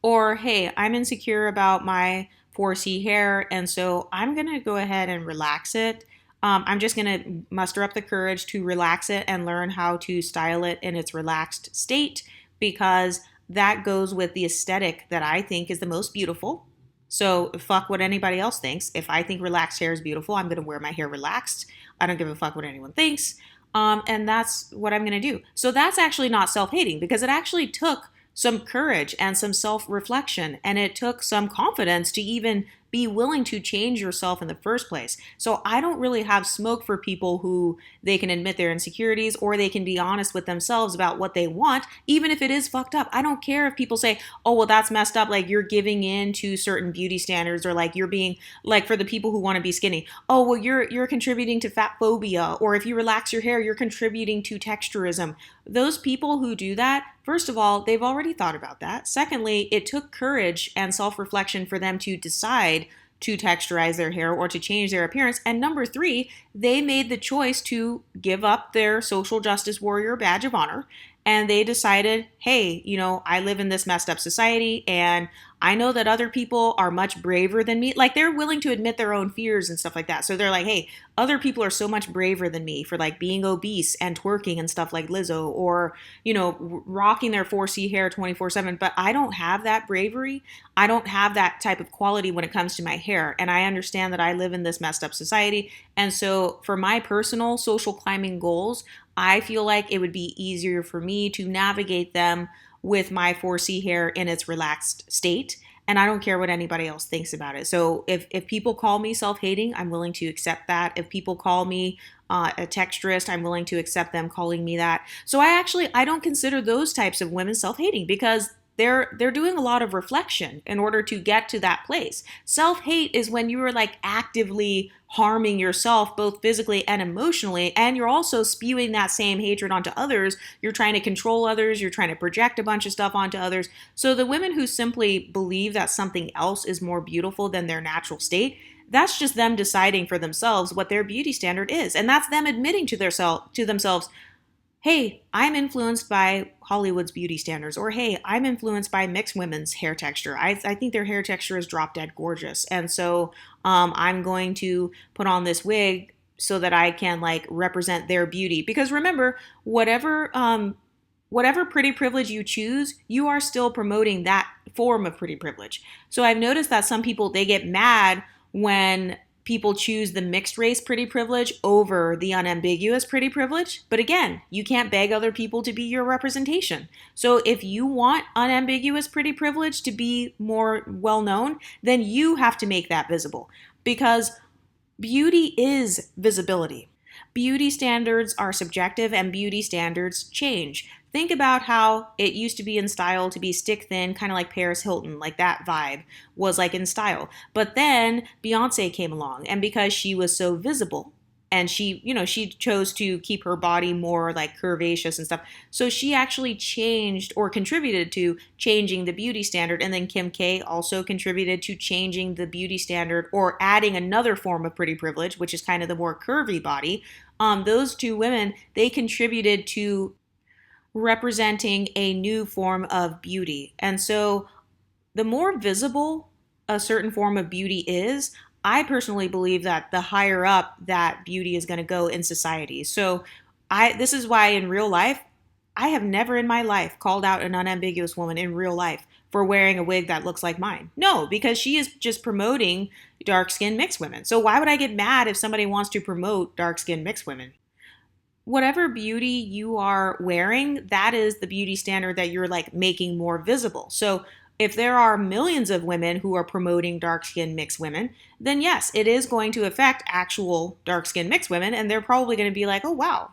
Or, hey, I'm insecure about my 4C hair, and so I'm going to go ahead and relax it. I'm just going to muster up the courage to relax it and learn how to style it in its relaxed state because that goes with the aesthetic that I think is the most beautiful. So, fuck what anybody else thinks. If I think relaxed hair is beautiful, I'm going to wear my hair relaxed. I don't give a fuck what anyone thinks. And that's what I'm going to do. So, that's actually not self hating because it actually took some courage and some self-reflection, and it took some confidence to even be willing to change yourself in the first place. So I don't really have smoke for people who they can admit their insecurities or they can be honest with themselves about what they want, even if it is fucked up. I don't care if people say, oh, well, that's messed up. Like you're giving in to certain beauty standards, or like you're being like, for the people who want to be skinny, oh, well, you're contributing to fat phobia. Or if you relax your hair, you're contributing to texturism. Those people who do that, first of all, they've already thought about that. Secondly, it took courage and self-reflection for them to decide to texturize their hair or to change their appearance. And number three, they made the choice to give up their social justice warrior badge of honor. And they decided, hey, I live in this messed up society and I know that other people are much braver than me. Like they're willing to admit their own fears and stuff like that. So they're like, hey, other people are so much braver than me for like being obese and twerking and stuff like Lizzo, or, rocking their 4C hair 24/7. But I don't have that bravery. I don't have that type of quality when it comes to my hair. And I understand that I live in this messed up society. And so for my personal social climbing goals, I feel like it would be easier for me to navigate them with my 4C hair in its relaxed state. And I don't care what anybody else thinks about it. So if people call me self-hating, I'm willing to accept that. If people call me a texturist, I'm willing to accept them calling me that. So I don't consider those types of women self-hating because they're doing a lot of reflection in order to get to that place. Self-hate is when you are like actively harming yourself both physically and emotionally, and you're also spewing that same hatred onto others. You're trying to control others, you're trying to project a bunch of stuff onto others. So the women who simply believe that something else is more beautiful than their natural state, that's just them deciding for themselves what their beauty standard is. And that's them admitting to themselves, hey, I'm influenced by Hollywood's beauty standards, or hey, I'm influenced by mixed women's hair texture. I think their hair texture is drop dead gorgeous. And so I'm going to put on this wig so that I can like represent their beauty. Because remember, whatever pretty privilege you choose, you are still promoting that form of pretty privilege. So I've noticed that some people, they get mad when people choose the mixed race pretty privilege over the unambiguous pretty privilege. But again, you can't beg other people to be your representation. So if you want unambiguous pretty privilege to be more well known, then you have to make that visible because beauty is visibility. Beauty standards are subjective and beauty standards change. Think about how it used to be in style to be stick thin, kind of like Paris Hilton, like that vibe was like in style. But then Beyonce came along, and because she was so visible and she chose to keep her body more like curvaceous and stuff. So she actually changed or contributed to changing the beauty standard. And then Kim K also contributed to changing the beauty standard or adding another form of pretty privilege, which is kind of the more curvy body. Those two women, they contributed to representing a new form of beauty. And so the more visible a certain form of beauty is, I personally believe that the higher up that beauty is going to go in society. So this is why in real life, I have never in my life called out an unambiguous woman in real life. for wearing a wig that looks like mine. No, because she is just promoting dark skinned mixed women. So why would I get mad if somebody wants to promote dark skinned mixed women? Whatever beauty you are wearing, that is the beauty standard that you're like making more visible. So if there are millions of women who are promoting dark skinned mixed women, then yes, it is going to affect actual dark skinned mixed women. And they're probably going to be like, oh, wow,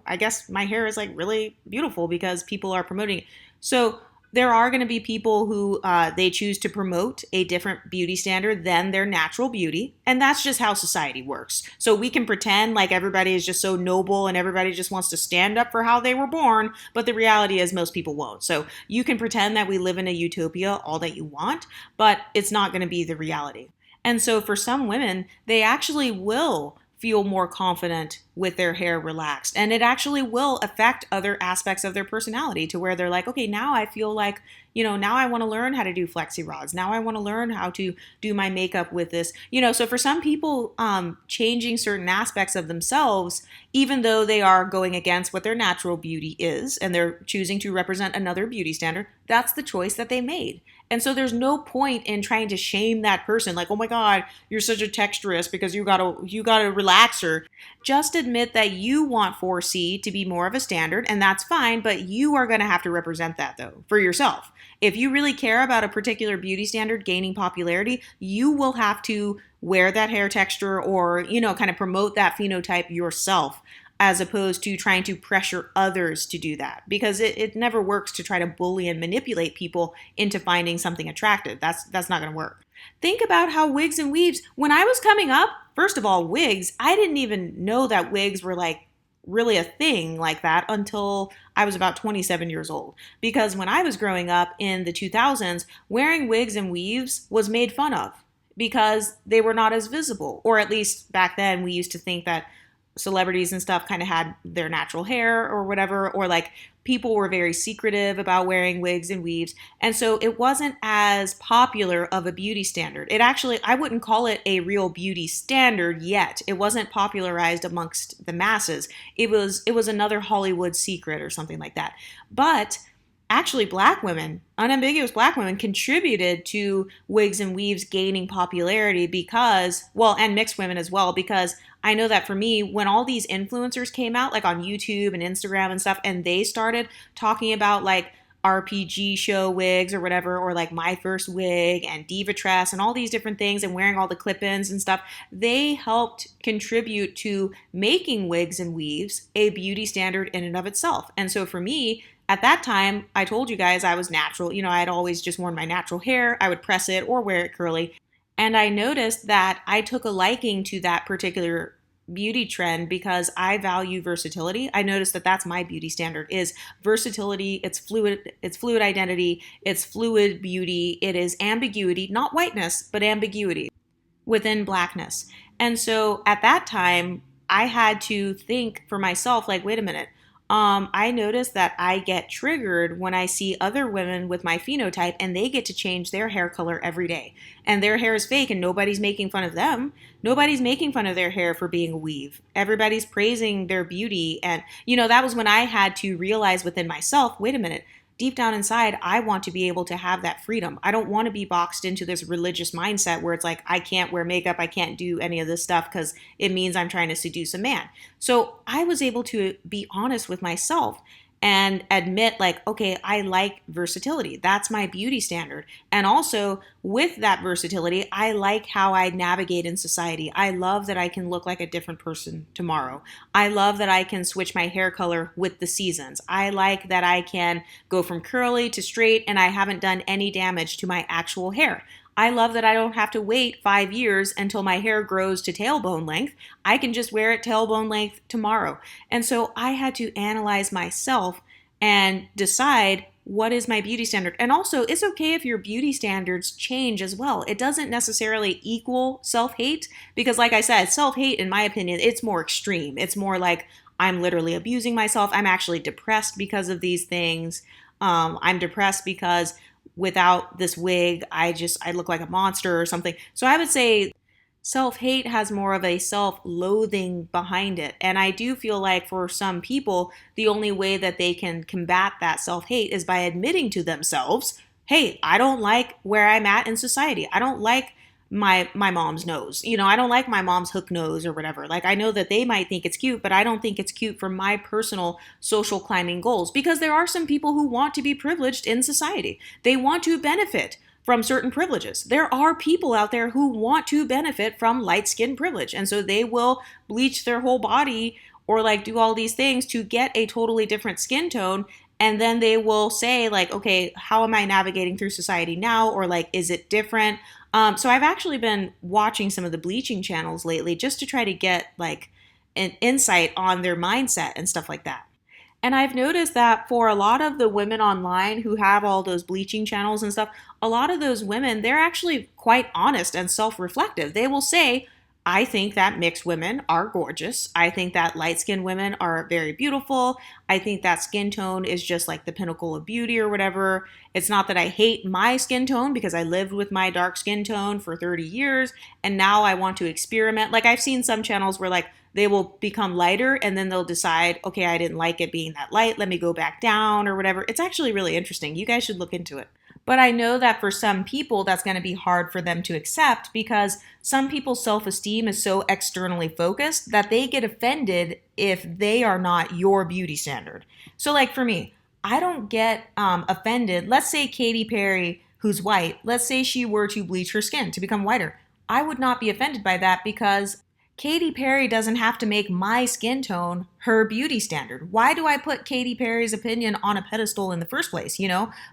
I guess my hair is like really beautiful because people are promoting it. So there are going to be people who they choose to promote a different beauty standard than their natural beauty. And that's just how society works. So we can pretend like everybody is just so noble and everybody just wants to stand up for how they were born. But the reality is most people won't. So you can pretend that we live in a utopia all that you want, but it's not going to be the reality. And so for some women, they actually will feel more confident with their hair relaxed. And it actually will affect other aspects of their personality to where they're like, okay, now I feel like, now I want to learn how to do flexi rods. Now I want to learn how to do my makeup with this. So for some people, changing certain aspects of themselves, even though they are going against what their natural beauty is and they're choosing to represent another beauty standard, that's the choice that they made. And so there's no point in trying to shame that person like, oh my God, you're such a texturist because you gotta relax her. Just admit that you want 4C to be more of a standard, and that's fine, but you are gonna have to represent that though for yourself. If you really care about a particular beauty standard gaining popularity, you will have to wear that hair texture or, kind of promote that phenotype yourself, as opposed to trying to pressure others to do that, because it never works to try to bully and manipulate people into finding something attractive. That's not going to work. Think about how wigs and weaves, when I was coming up, first of all, wigs, I didn't even know that wigs were like really a thing like that until I was about 27 years old. Because when I was growing up in the 2000s, wearing wigs and weaves was made fun of because they were not as visible. Or at least back then we used to think that celebrities and stuff kind of had their natural hair or whatever, or like people were very secretive about wearing wigs and weaves. And so it wasn't as popular of a beauty standard. It actually, I wouldn't call it a real beauty standard yet. It wasn't popularized amongst the masses. It was another Hollywood secret or something like that. But actually black women, unambiguous black women, contributed to wigs and weaves gaining popularity because, well, and mixed women as well, because I know that for me, when all these influencers came out, like on YouTube and Instagram and stuff, and they started talking about like RPG show wigs or whatever, or like my first wig and diva tress and all these different things and wearing all the clip-ins and stuff, they helped contribute to making wigs and weaves a beauty standard in and of itself. And so for me, at that time, I told you guys I was natural. I had always just worn my natural hair. I would press it or wear it curly. And I noticed that I took a liking to that particular beauty trend because I value versatility. I noticed that that's my beauty standard is versatility. It's fluid identity. It's fluid beauty. It is ambiguity, not whiteness, but ambiguity within blackness. And so at that time, I had to think for myself, like, wait a minute. I noticed that I get triggered when I see other women with my phenotype and they get to change their hair color every day. And their hair is fake and nobody's making fun of them. Nobody's making fun of their hair for being a weave. Everybody's praising their beauty. And, that was when I had to realize within myself, wait a minute, deep down inside, I want to be able to have that freedom. I don't want to be boxed into this religious mindset where it's like, I can't wear makeup, I can't do any of this stuff because it means I'm trying to seduce a man. So I was able to be honest with myself and admit like, okay, I like versatility. That's my beauty standard. And also with that versatility, I like how I navigate in society. I love that I can look like a different person tomorrow. I love that I can switch my hair color with the seasons. I like that I can go from curly to straight and I haven't done any damage to my actual hair. I love that I don't have to wait 5 years until my hair grows to tailbone length. I can just wear it tailbone length tomorrow. And so I had to analyze myself and decide what is my beauty standard. And also, it's okay if your beauty standards change as well. It doesn't necessarily equal self-hate because, like I said, self-hate, in my opinion, it's more extreme. It's more like I'm literally abusing myself. I'm actually depressed because of these things. I'm depressed because without this wig, I look like a monster or something. So I would say self-hate has more of a self-loathing behind it. And I do feel like for some people, the only way that they can combat that self-hate is by admitting to themselves, hey, I don't like where I'm at in society. I don't like my mom's nose. I don't like my mom's hook nose or whatever. Like, I know that they might think it's cute, but I don't think it's cute for my personal social climbing goals, because there are some people who want to be privileged in society. They want to benefit from certain privileges. There are people out there who want to benefit from light skin privilege. And so they will bleach their whole body or like do all these things to get a totally different skin tone. And then they will say, like, okay, how am I navigating through society now? Or like, is it different? So I've actually been watching some of the bleaching channels lately just to try to get like an insight on their mindset and stuff like that. And I've noticed that for a lot of the women online who have all those bleaching channels and stuff, a lot of those women, they're actually quite honest and self reflective. They will say, I think that mixed women are gorgeous. I think that light skinned women are very beautiful. I think that skin tone is just like the pinnacle of beauty or whatever. It's not that I hate my skin tone, because I lived with my dark skin tone for 30 years and now I want to experiment. Like, I've seen some channels where like they will become lighter and then they'll decide, okay, I didn't like it being that light. Let me go back down or whatever. It's actually really interesting. You guys should look into it. But I know that for some people, that's going to be hard for them to accept, because some people's self esteem is so externally focused that they get offended if they are not your beauty standard. So, like for me, I don't get offended. Let's say Katy Perry, who's white, let's say she were to bleach her skin to become whiter. I would not be offended by that, because Katy Perry doesn't have to make my skin tone her beauty standard. Why do I put Katy Perry's opinion on a pedestal in the first place?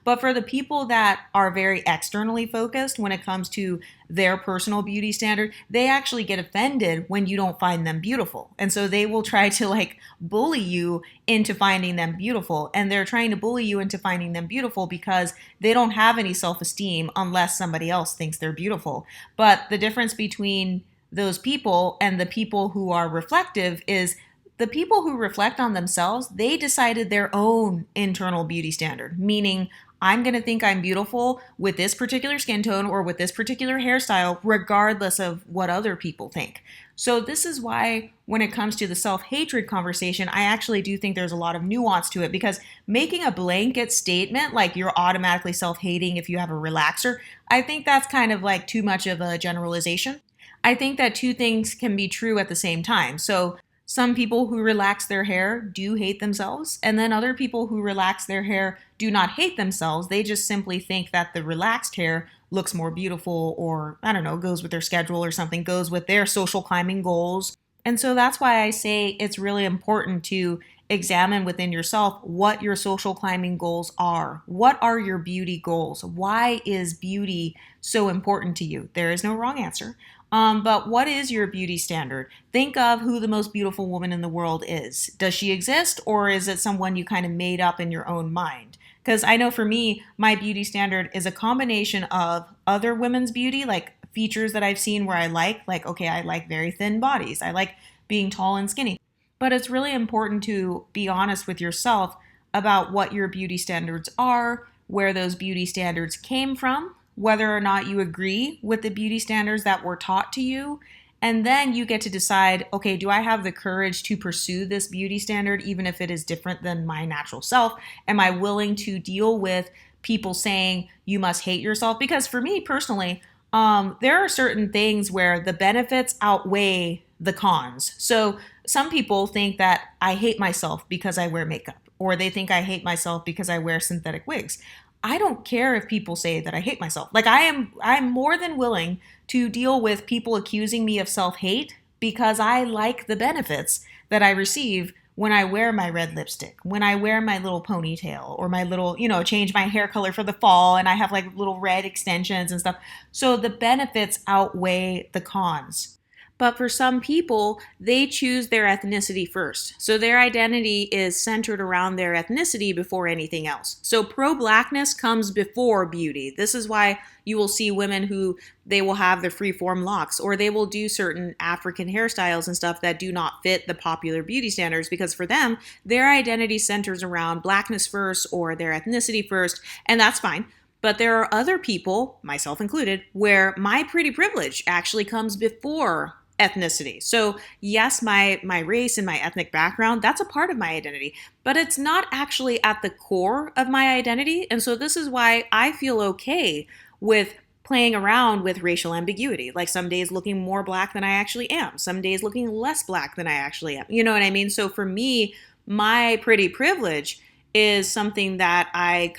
But for the people that are very externally focused when it comes to their personal beauty standard, they actually get offended when you don't find them beautiful. And so they will try to like bully you into finding them beautiful. And they're trying to bully you into finding them beautiful because they don't have any self-esteem unless somebody else thinks they're beautiful. But the difference between those people and the people who are reflective is the people who reflect on themselves, they decided their own internal beauty standard, meaning I'm going to think I'm beautiful with this particular skin tone or with this particular hairstyle, regardless of what other people think. So this is why when it comes to the self-hatred conversation, I actually do think there's a lot of nuance to it, because making a blanket statement like you're automatically self-hating if you have a relaxer, I think that's kind of like too much of a generalization. I think that two things can be true at the same time. So some people who relax their hair do hate themselves, and then other people who relax their hair do not hate themselves. They just simply think that the relaxed hair looks more beautiful, or I don't know, goes with their schedule or something, goes with their social climbing goals. And so that's why I say it's really important to examine within yourself what your social climbing goals are. What are your beauty goals? Why is beauty so important to you? There is no wrong answer. But what is your beauty standard? Think of who the most beautiful woman in the world is. Does she exist, or is it someone you kind of made up in your own mind? Because I know for me, my beauty standard is a combination of other women's beauty, like features that I've seen where I like, okay, I like very thin bodies. I like being tall and skinny. But it's really important to be honest with yourself about what your beauty standards are, where those beauty standards came from, whether or not you agree with the beauty standards that were taught to you. And then you get to decide, okay, do I have the courage to pursue this beauty standard even if it is different than my natural self? Am I willing to deal with people saying you must hate yourself? Because for me personally, there are certain things where the benefits outweigh the cons. So some people think that I hate myself because I wear makeup, or they think I hate myself because I wear synthetic wigs. I don't care if people say that I hate myself. Like I'm more than willing to deal with people accusing me of self-hate, because I like the benefits that I receive when I wear my red lipstick, when I wear my little ponytail, or my little, change my hair color for the fall and I have like little red extensions and stuff. So the benefits outweigh the cons. But for some people, they choose their ethnicity first. So their identity is centered around their ethnicity before anything else. So pro-blackness comes before beauty. This is why you will see women who they will have their free-form locks, or they will do certain African hairstyles and stuff that do not fit the popular beauty standards, because for them, their identity centers around blackness first or their ethnicity first, and that's fine. But there are other people, myself included, where my pretty privilege actually comes before ethnicity. So yes, my race and my ethnic background, that's a part of my identity, but it's not actually at the core of my identity. And so this is why I feel okay with playing around with racial ambiguity. Like some days looking more black than I actually am, some days looking less black than I actually am. You know what I mean? So for me, my pretty privilege is something that I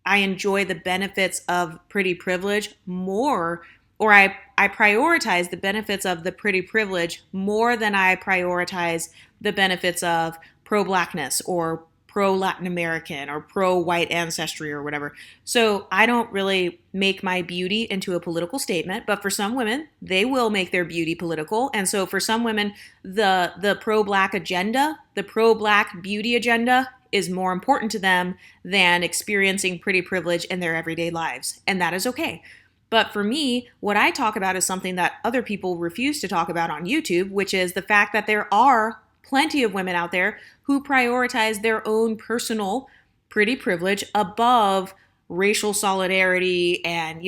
enjoy the benefits of pretty privilege more, or I prioritize the benefits of the pretty privilege more than I prioritize the benefits of pro blackness or pro Latin American or pro white ancestry or whatever. So I don't really make my beauty into a political statement, but for some women, they will make their beauty political. And so for some women, the pro black agenda, the pro black beauty agenda is more important to them than experiencing pretty privilege in their everyday lives. And that is okay. But for me, what I talk about is something that other people refuse to talk about on YouTube, which is the fact that there are plenty of women out there who prioritize their own personal pretty privilege above racial solidarity and,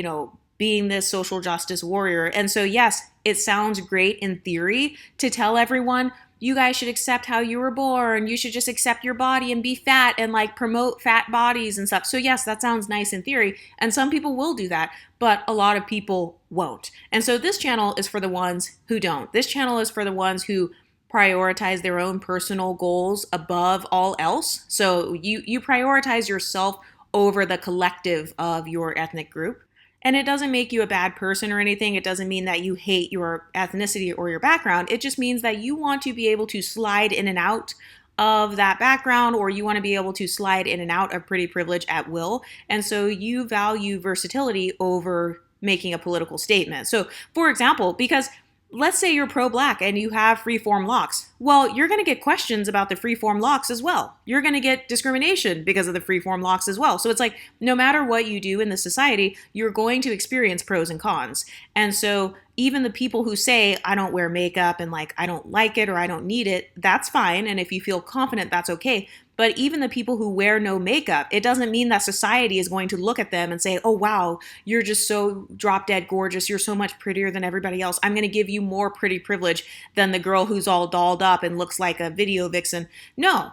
being this social justice warrior. And so, yes, it sounds great in theory to tell everyone, you guys should accept how you were born. You should just accept your body and be fat and like promote fat bodies and stuff. So yes, that sounds nice in theory. And some people will do that, but a lot of people won't. And so this channel is for the ones who don't. This channel is for the ones who prioritize their own personal goals above all else. So you prioritize yourself over the collective of your ethnic group. And it doesn't make you a bad person or anything. It doesn't mean that you hate your ethnicity or your background. It just means that you want to be able to slide in and out of that background, or you want to be able to slide in and out of pretty privilege at will. And so you value versatility over making a political statement. So, for example, because let's say you're pro-black and you have free-form locks. Well, you're going to get questions about the free-form locks as well. You're going to get discrimination because of the free-form locks as well. So it's like, no matter what you do in the society, you're going to experience pros and cons. And so even the people who say, I don't wear makeup and like, I don't like it or I don't need it, that's fine. And if you feel confident, that's okay. But even the people who wear no makeup, it doesn't mean that society is going to look at them and say, oh, wow, you're just so drop dead gorgeous. You're so much prettier than everybody else. I'm going to give you more pretty privilege than the girl who's all dolled up and looks like a video vixen. No.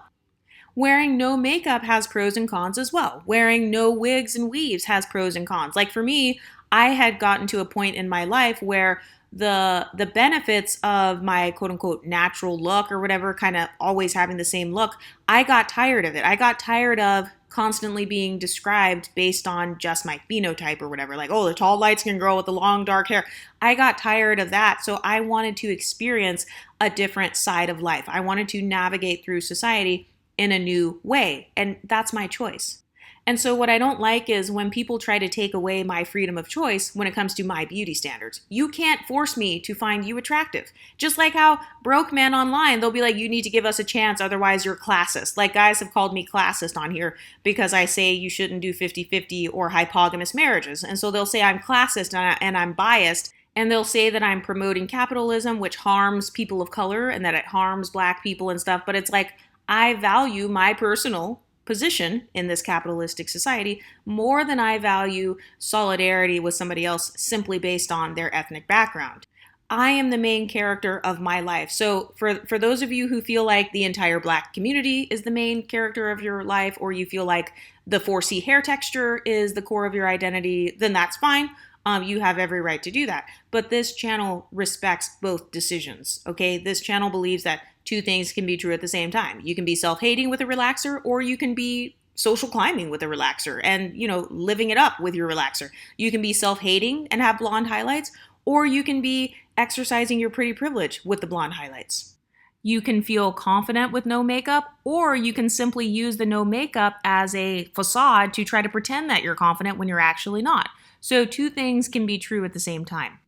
Wearing no makeup has pros and cons as well. Wearing no wigs and weaves has pros and cons. Like for me, I had gotten to a point in my life where the benefits of my quote unquote natural look or whatever, kind of always having the same look, I got tired of it. I got tired of constantly being described based on just my phenotype or whatever, like, oh, the tall light-skinned girl with the long dark hair. I got tired of that. So I wanted to experience a different side of life. I wanted to navigate through society in a new way. And that's my choice. And so what I don't like is when people try to take away my freedom of choice when it comes to my beauty standards. You can't force me to find you attractive. Just like how broke men online, they'll be like, you need to give us a chance, otherwise you're classist. Like guys have called me classist on here because I say you shouldn't do 50-50 or hypogamous marriages. And so they'll say I'm classist and I'm biased. And they'll say that I'm promoting capitalism, which harms people of color and that it harms black people and stuff. But it's like, I value my personal position in this capitalistic society more than I value solidarity with somebody else simply based on their ethnic background. I am the main character of my life. So for those of you who feel like the entire black community is the main character of your life, or you feel like the 4C hair texture is the core of your identity, then that's fine. You have every right to do that. But this channel respects both decisions, okay? This channel believes that two things can be true at the same time. You can be self-hating with a relaxer, or you can be social climbing with a relaxer and, living it up with your relaxer. You can be self-hating and have blonde highlights, or you can be exercising your pretty privilege with the blonde highlights. You can feel confident with no makeup, or you can simply use the no makeup as a facade to try to pretend that you're confident when you're actually not. So two things can be true at the same time.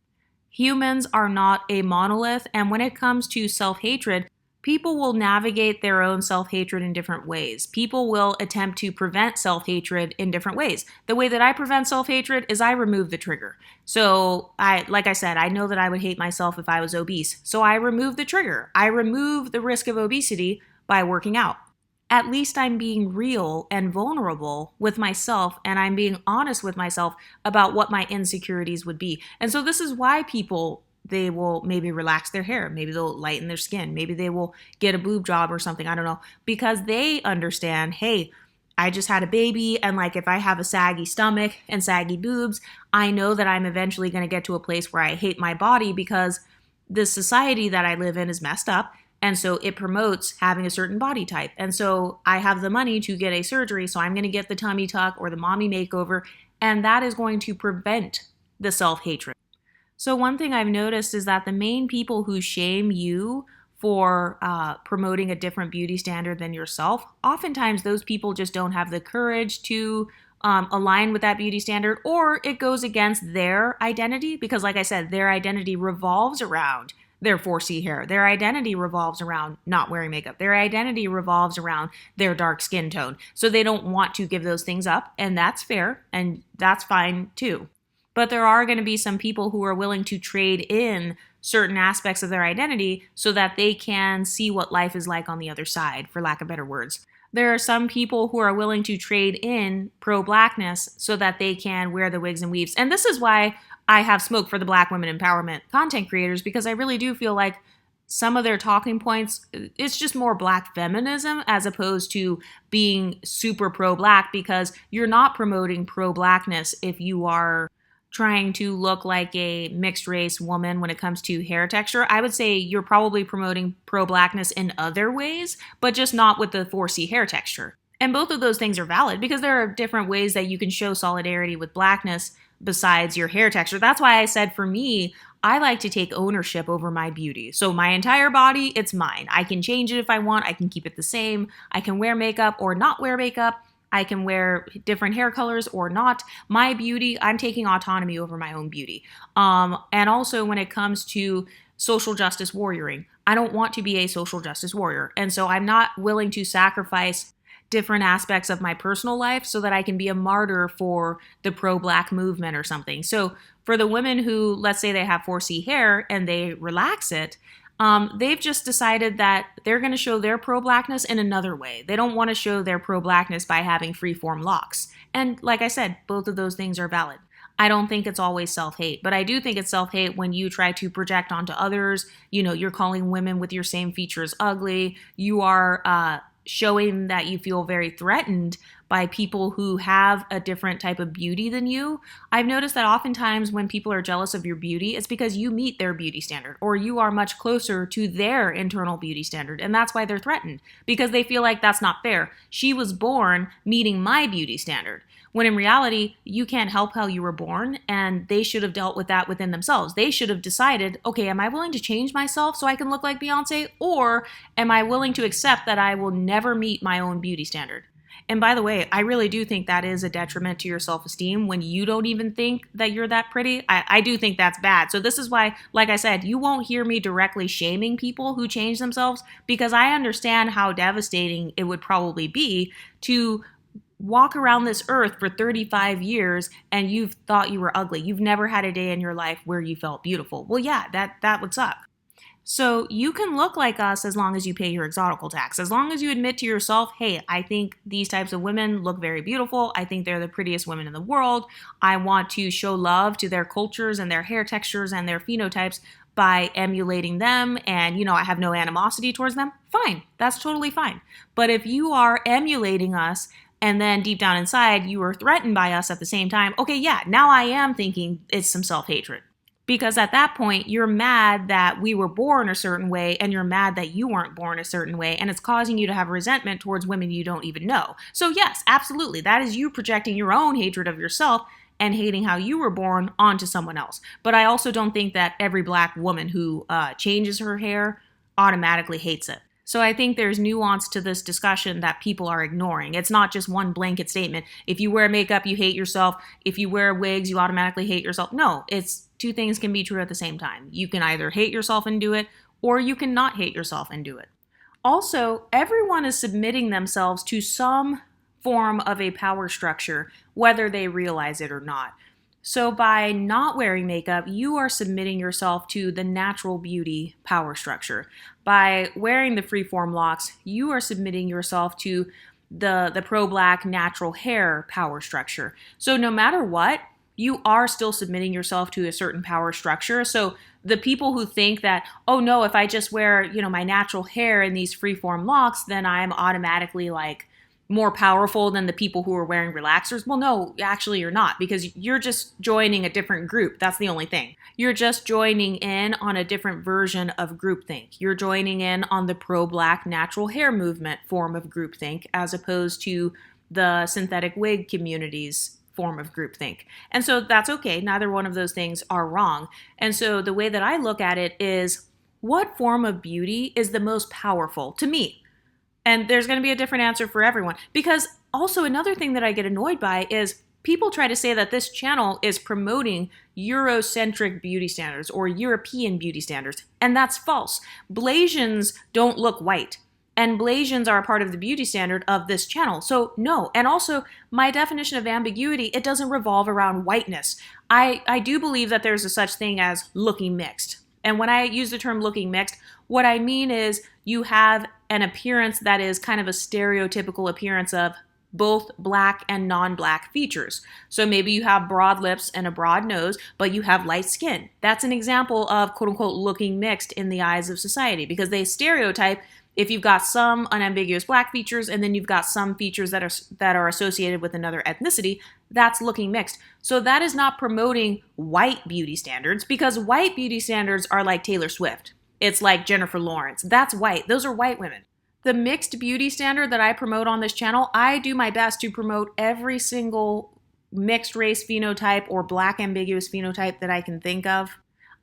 Humans are not a monolith, and when it comes to self-hatred, people will navigate their own self-hatred in different ways. People will attempt to prevent self-hatred in different ways. The way that I prevent self-hatred is I remove the trigger. So like I said, I know that I would hate myself if I was obese. So I remove the trigger. I remove the risk of obesity by working out. At least I'm being real and vulnerable with myself, and I'm being honest with myself about what my insecurities would be. And so this is why people they will maybe relax their hair. Maybe they'll lighten their skin. Maybe they will get a boob job or something. I don't know. Because they understand, hey, I just had a baby, and like if I have a saggy stomach and saggy boobs, I know that I'm eventually going to get to a place where I hate my body because the society that I live in is messed up. And so it promotes having a certain body type. And so I have the money to get a surgery. So I'm going to get the tummy tuck or the mommy makeover. And that is going to prevent the self hatred. So, one thing I've noticed is that the main people who shame you for promoting a different beauty standard than yourself, oftentimes those people just don't have the courage to align with that beauty standard, or it goes against their identity because, like I said, their identity revolves around their 4C hair. Their identity revolves around not wearing makeup. Their identity revolves around their dark skin tone. So they don't want to give those things up, and that's fair, and that's fine too. But there are going to be some people who are willing to trade in certain aspects of their identity so that they can see what life is like on the other side, for lack of better words. There are some people who are willing to trade in pro-blackness so that they can wear the wigs and weaves. And this is why I have smoke for the Black women empowerment content creators, because I really do feel like some of their talking points, it's just more Black feminism as opposed to being super pro-Black, because you're not promoting pro-Blackness if you are trying to look like a mixed race woman when it comes to hair texture. I would say you're probably promoting pro-Blackness in other ways, but just not with the 4C hair texture. And both of those things are valid because there are different ways that you can show solidarity with Blackness besides your hair texture. That's why I said for me, I like to take ownership over my beauty. So my entire body, it's mine. I can change it if I want. I can keep it the same. I can wear makeup or not wear makeup. I can wear different hair colors or not. My beauty, I'm taking autonomy over my own beauty. And also when it comes to social justice warrioring, I don't want to be a social justice warrior. And so I'm not willing to sacrifice different aspects of my personal life so that I can be a martyr for the pro-Black movement or something. So for the women who, let's say they have 4C hair and they relax it, they've just decided that they're going to show their pro-Blackness in another way. They don't want to show their pro-Blackness by having free-form locks. And like I said, both of those things are valid. I don't think it's always self-hate, but I do think it's self-hate when you try to project onto others. You know, you're calling women with your same features ugly. You are showing that you feel very threatened by people who have a different type of beauty than you. I've noticed that oftentimes when people are jealous of your beauty, it's because you meet their beauty standard or you are much closer to their internal beauty standard. And that's why they're threatened, because they feel like that's not fair. She was born meeting my beauty standard. When in reality, you can't help how you were born, and they should have dealt with that within themselves. They should have decided, okay, am I willing to change myself so I can look like Beyonce? Or am I willing to accept that I will never meet my own beauty standard? And by the way, I really do think that is a detriment to your self-esteem when you don't even think that you're that pretty. I do think that's bad. So this is why, like I said, you won't hear me directly shaming people who change themselves, because I understand how devastating it would probably be to walk around this earth for 35 years and you've thought you were ugly. You've never had a day in your life where you felt beautiful. Well, yeah, that would suck. So you can look like us as long as you pay your exotical tax. As long as you admit to yourself, hey, I think these types of women look very beautiful. I think they're the prettiest women in the world. I want to show love to their cultures and their hair textures and their phenotypes by emulating them, and, you know, I have no animosity towards them. Fine, that's totally fine. But if you are emulating us and then deep down inside you are threatened by us at the same time, okay, yeah, now I am thinking it's some self-hatred. Because at that point, you're mad that we were born a certain way, and you're mad that you weren't born a certain way, and it's causing you to have resentment towards women you don't even know. So yes, absolutely, that is you projecting your own hatred of yourself and hating how you were born onto someone else. But I also don't think that every Black woman who changes her hair automatically hates it. So I think there's nuance to this discussion that people are ignoring. It's not just one blanket statement. If you wear makeup, you hate yourself. If you wear wigs, you automatically hate yourself. No, it's two things can be true at the same time. You can either hate yourself and do it, or you can not hate yourself and do it. Also, everyone is submitting themselves to some form of a power structure, whether they realize it or not. So by not wearing makeup, you are submitting yourself to the natural beauty power structure. By wearing the freeform locks, you are submitting yourself to the pro-Black natural hair power structure. So no matter what, you are still submitting yourself to a certain power structure. So the people who think that, oh no, if I just wear, my natural hair in these freeform locks, then I'm automatically like more powerful than the people who are wearing relaxers. Well, no, actually you're not, because you're just joining a different group. That's the only thing. You're just joining in on a different version of groupthink. You're joining in on the pro-black natural hair movement form of groupthink, as opposed to the synthetic wig community's form of groupthink. And so that's okay. Neither one of those things are wrong. And so the way that I look at it is, what form of beauty is the most powerful to me? And there's going to be a different answer for everyone. Because also another thing that I get annoyed by is people try to say that this channel is promoting Eurocentric beauty standards or European beauty standards. And that's false. Blasians don't look white. And Blasians are a part of the beauty standard of this channel. So no. And also, my definition of ambiguity, it doesn't revolve around whiteness. I do believe that there's a such thing as looking mixed. And when I use the term looking mixed, what I mean is you have an appearance that is kind of a stereotypical appearance of both black and non-black features. So maybe you have broad lips and a broad nose, but you have light skin. That's an example of quote unquote looking mixed in the eyes of society, because they stereotype if you've got some unambiguous black features and then you've got some features that are associated with another ethnicity, that's looking mixed. So that is not promoting white beauty standards, because white beauty standards are like Taylor Swift. It's like Jennifer Lawrence. That's white. Those are white women. The mixed beauty standard that I promote on this channel, I do my best to promote every single mixed race phenotype or black ambiguous phenotype that I can think of.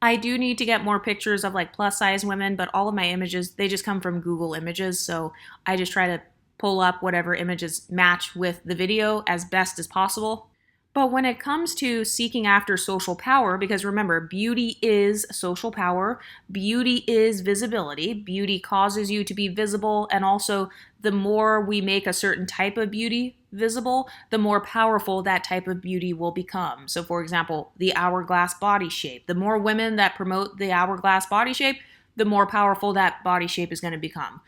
I do need to get more pictures of like plus size women, but all of my images, they just come from Google Images. So I just try to pull up whatever images match with the video as best as possible. But when it comes to seeking after social power, because remember, beauty is social power, beauty is visibility, beauty causes you to be visible, and also the more we make a certain type of beauty visible, the more powerful that type of beauty will become. So for example, the hourglass body shape. The more women that promote the hourglass body shape, the more powerful that body shape is going to become.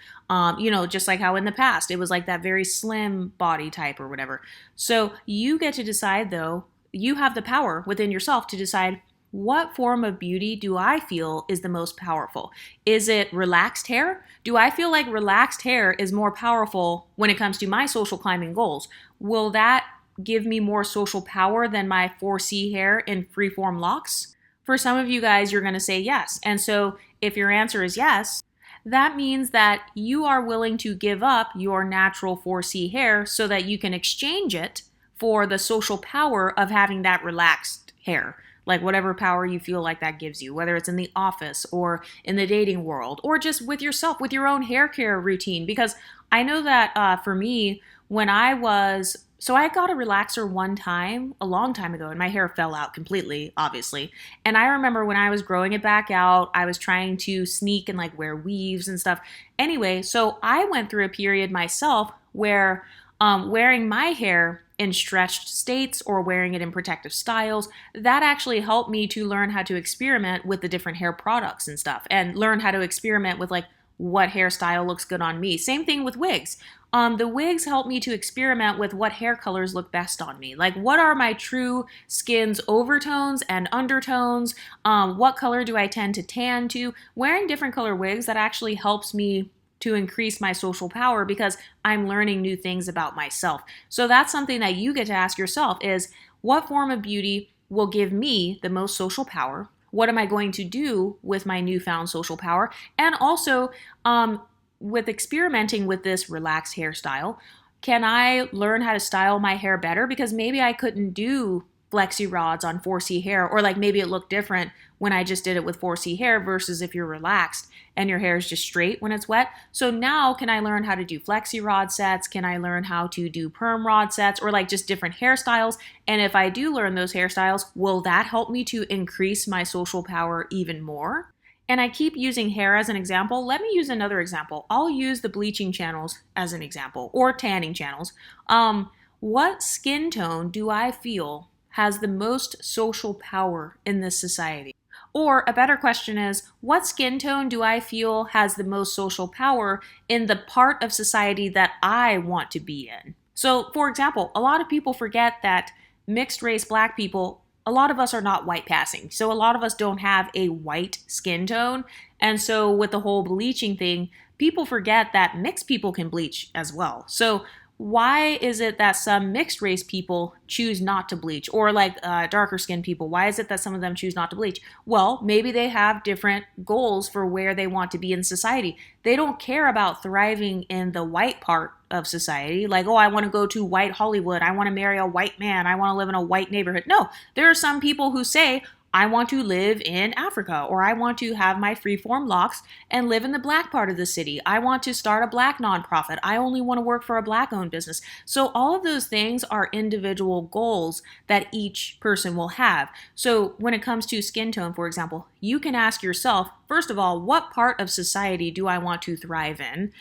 Just like how in the past, it was like that very slim body type or whatever. So you get to decide, though, you have the power within yourself to decide, what form of beauty do I feel is the most powerful? Is it relaxed hair? Do I feel like relaxed hair is more powerful when it comes to my social climbing goals? Will that give me more social power than my 4C hair in freeform locks? For some of you guys, you're going to say yes. And so if your answer is yes, that means that you are willing to give up your natural 4C hair so that you can exchange it for the social power of having that relaxed hair. Like whatever power you feel like that gives you, whether it's in the office or in the dating world or just with yourself, with your own hair care routine. Because I know that for me, when I got a relaxer one time, a long time ago, and my hair fell out completely, obviously. And I remember when I was growing it back out, I was trying to sneak and like wear weaves and stuff. Anyway, so I went through a period myself where wearing my hair in stretched states or wearing it in protective styles, that actually helped me to learn how to experiment with the different hair products and stuff, and learn how to experiment with like what hairstyle looks good on me. Same thing with wigs. The wigs help me to experiment with what hair colors look best on me. Like, what are my true skin's overtones and undertones? What color do I tend to tan to? Wearing different color wigs, that actually helps me to increase my social power because I'm learning new things about myself. So that's something that you get to ask yourself is, what form of beauty will give me the most social power? What am I going to do with my newfound social power? And also, with experimenting with this relaxed hairstyle, can I learn how to style my hair better? Because maybe I couldn't do flexi rods on 4C hair, or like maybe it looked different when I just did it with 4C hair versus if you're relaxed and your hair is just straight when it's wet. So now can I learn how to do flexi rod sets? Can I learn how to do perm rod sets, or like just different hairstyles? And if I do learn those hairstyles, will that help me to increase my social power even more? And I keep using hair as an example. Let me use another example. I'll use the bleaching channels as an example, or tanning channels. What skin tone do I feel has the most social power in this society? Or a better question is, what skin tone do I feel has the most social power in the part of society that I want to be in? So, for example, a lot of people forget that mixed race black people a lot of us are not white passing. So a lot of us don't have a white skin tone. And so with the whole bleaching thing, people forget that mixed people can bleach as well. So why is it that some mixed race people choose not to bleach, or like darker skinned people? Why is it that some of them choose not to bleach? Well, maybe they have different goals for where they want to be in society. They don't care about thriving in the white part of society, like, oh, I want to go to white Hollywood, I want to marry a white man, I want to live in a white neighborhood. No, there are some people who say, I want to live in Africa, or I want to have my freeform locks and live in the black part of the city. I want to start a black nonprofit. I only want to work for a black owned business. So all of those things are individual goals that each person will have. So when it comes to skin tone, for example, you can ask yourself, first of all, what part of society do I want to thrive in?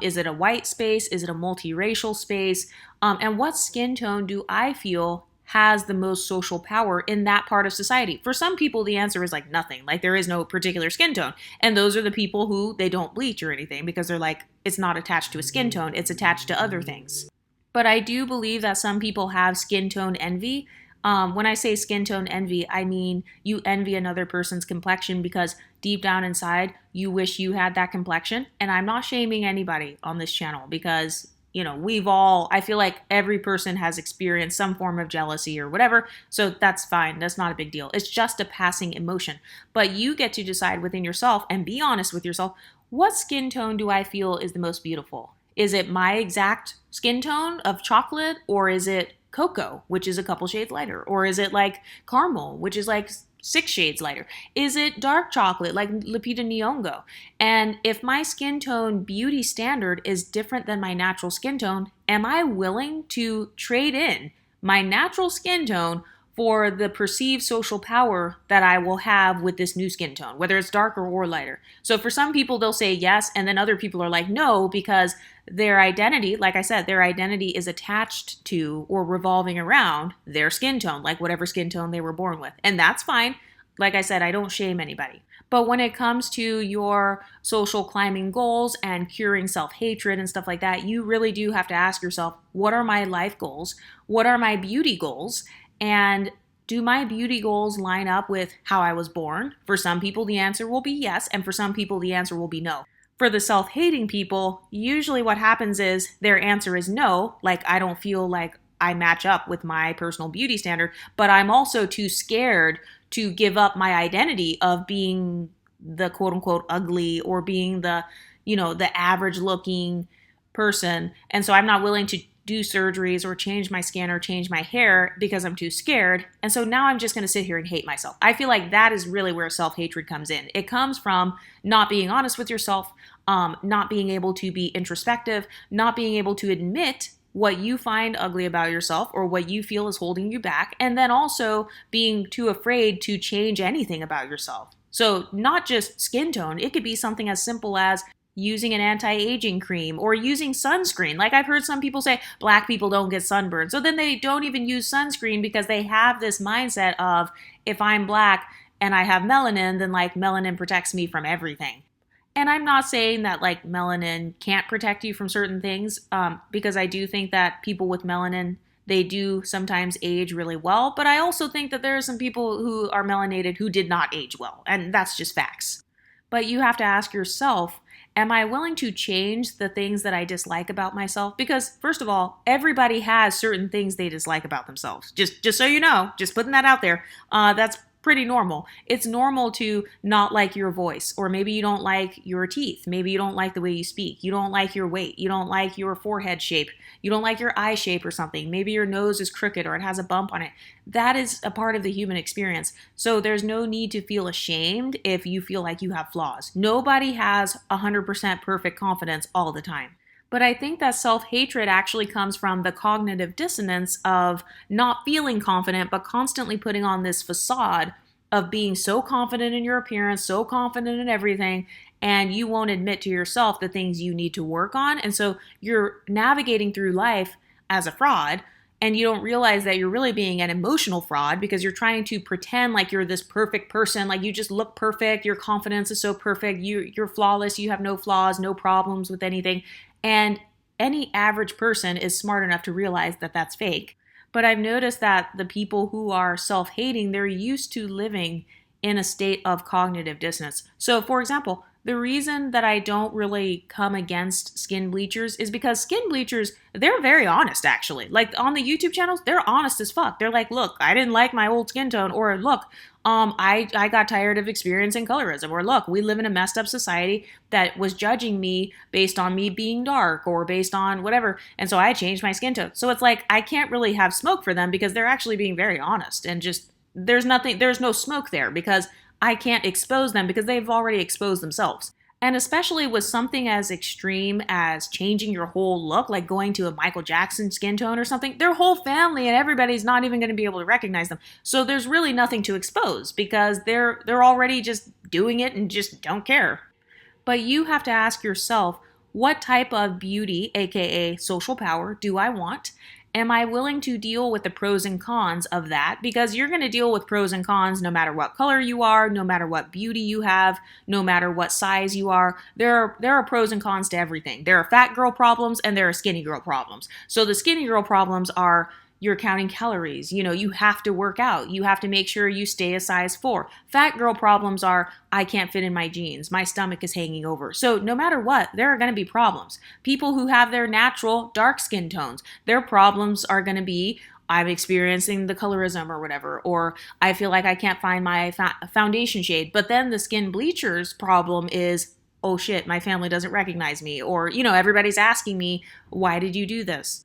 Is it a white space? Is it a multiracial space? And what skin tone do I feel has the most social power in that part of society? For some people, the answer is like nothing. Like there is no particular skin tone. And those are the people who they don't bleach or anything because they're like, it's not attached to a skin tone, it's attached to other things. But I do believe that some people have skin tone envy. When I say skin tone envy, I mean you envy another person's complexion because deep down inside, you wish you had that complexion. And I'm not shaming anybody on this channel because I feel like every person has experienced some form of jealousy or whatever. So that's fine. That's not a big deal. It's just a passing emotion. But you get to decide within yourself and be honest with yourself. What skin tone do I feel is the most beautiful? Is it my exact skin tone of chocolate, or is it cocoa, which is a couple shades lighter? Or is it like caramel, which is like 6 shades lighter? Is it dark chocolate like Lupita Nyong'o? And if my skin tone beauty standard is different than my natural skin tone, am I willing to trade in my natural skin tone for the perceived social power that I will have with this new skin tone, whether it's darker or lighter? So for some people, they'll say yes, and then other people are like no, because their identity, like I said, their identity is attached to or revolving around their skin tone, like whatever skin tone they were born with. And that's fine. Like I said, I don't shame anybody. But when it comes to your social climbing goals and curing self-hatred and stuff like that, you really do have to ask yourself, what are my life goals? What are my beauty goals? And do my beauty goals line up with how I was born? For some people, the answer will be yes. And for some people, the answer will be no. For the self-hating people, usually what happens is their answer is no, like I don't feel like I match up with my personal beauty standard, but I'm also too scared to give up my identity of being the quote unquote ugly or being the average looking person. And so I'm not willing to do surgeries or change my skin or change my hair because I'm too scared. And so now I'm just going to sit here and hate myself. I feel like that is really where self-hatred comes in. It comes from not being honest with yourself, not being able to be introspective, not being able to admit what you find ugly about yourself or what you feel is holding you back, and then also being too afraid to change anything about yourself. So not just skin tone, it could be something as simple as using an anti-aging cream or using sunscreen. Like I've heard some people say black people don't get sunburned. So then they don't even use sunscreen because they have this mindset of if I'm black and I have melanin, then like melanin protects me from everything. And I'm not saying that like melanin can't protect you from certain things, because I do think that people with melanin, they do sometimes age really well. But I also think that there are some people who are melanated who did not age well. And that's just facts. But you have to ask yourself, am I willing to change the things that I dislike about myself? Because first of all, everybody has certain things they dislike about themselves. Just so you know, just putting that out there. That's pretty normal. It's normal to not like your voice, or maybe you don't like your teeth. Maybe you don't like the way you speak. You don't like your weight. You don't like your forehead shape. You don't like your eye shape or something. Maybe your nose is crooked or it has a bump on it. That is a part of the human experience. So there's no need to feel ashamed if you feel like you have flaws. Nobody has 100% perfect confidence all the time. But I think that self-hatred actually comes from the cognitive dissonance of not feeling confident, but constantly putting on this facade of being so confident in your appearance, so confident in everything, and you won't admit to yourself the things you need to work on. And so you're navigating through life as a fraud, and you don't realize that you're really being an emotional fraud because you're trying to pretend like you're this perfect person, like you just look perfect, your confidence is so perfect, you're flawless, you have no flaws, no problems with anything. And any average person is smart enough to realize that that's fake. But I've noticed that the people who are self hating, they're used to living in a state of cognitive dissonance. So, for example, the reason that I don't really come against skin bleachers is because skin bleachers, they're very honest actually. Like on the YouTube channels, they're honest as fuck. They're like, look, I didn't like my old skin tone, or look, I got tired of experiencing colorism, or look, we live in a messed up society that was judging me based on me being dark or based on whatever, and so I changed my skin tone. So it's like I can't really have smoke for them because they're actually being very honest, and just there's no smoke there because I can't expose them because they've already exposed themselves. And especially with something as extreme as changing your whole look, like going to a Michael Jackson skin tone or something, their whole family and everybody's not even going to be able to recognize them. So there's really nothing to expose because they're already just doing it and just don't care. But you have to ask yourself, what type of beauty, aka social power, do I want? Am I willing to deal with the pros and cons of that? Because you're going to deal with pros and cons no matter what color you are, no matter what beauty you have, no matter what size you are. There are pros and cons to everything. There are fat girl problems and there are skinny girl problems. So the skinny girl problems are you're counting calories. You know, you have to work out. You have to make sure you stay a size 4. Fat girl problems are I can't fit in my jeans. My stomach is hanging over. So no matter what, there are going to be problems. People who have their natural dark skin tones, their problems are going to be I'm experiencing the colorism or whatever, or I feel like I can't find my foundation shade. But then the skin bleachers problem is, oh shit, my family doesn't recognize me. Or, everybody's asking me, why did you do this?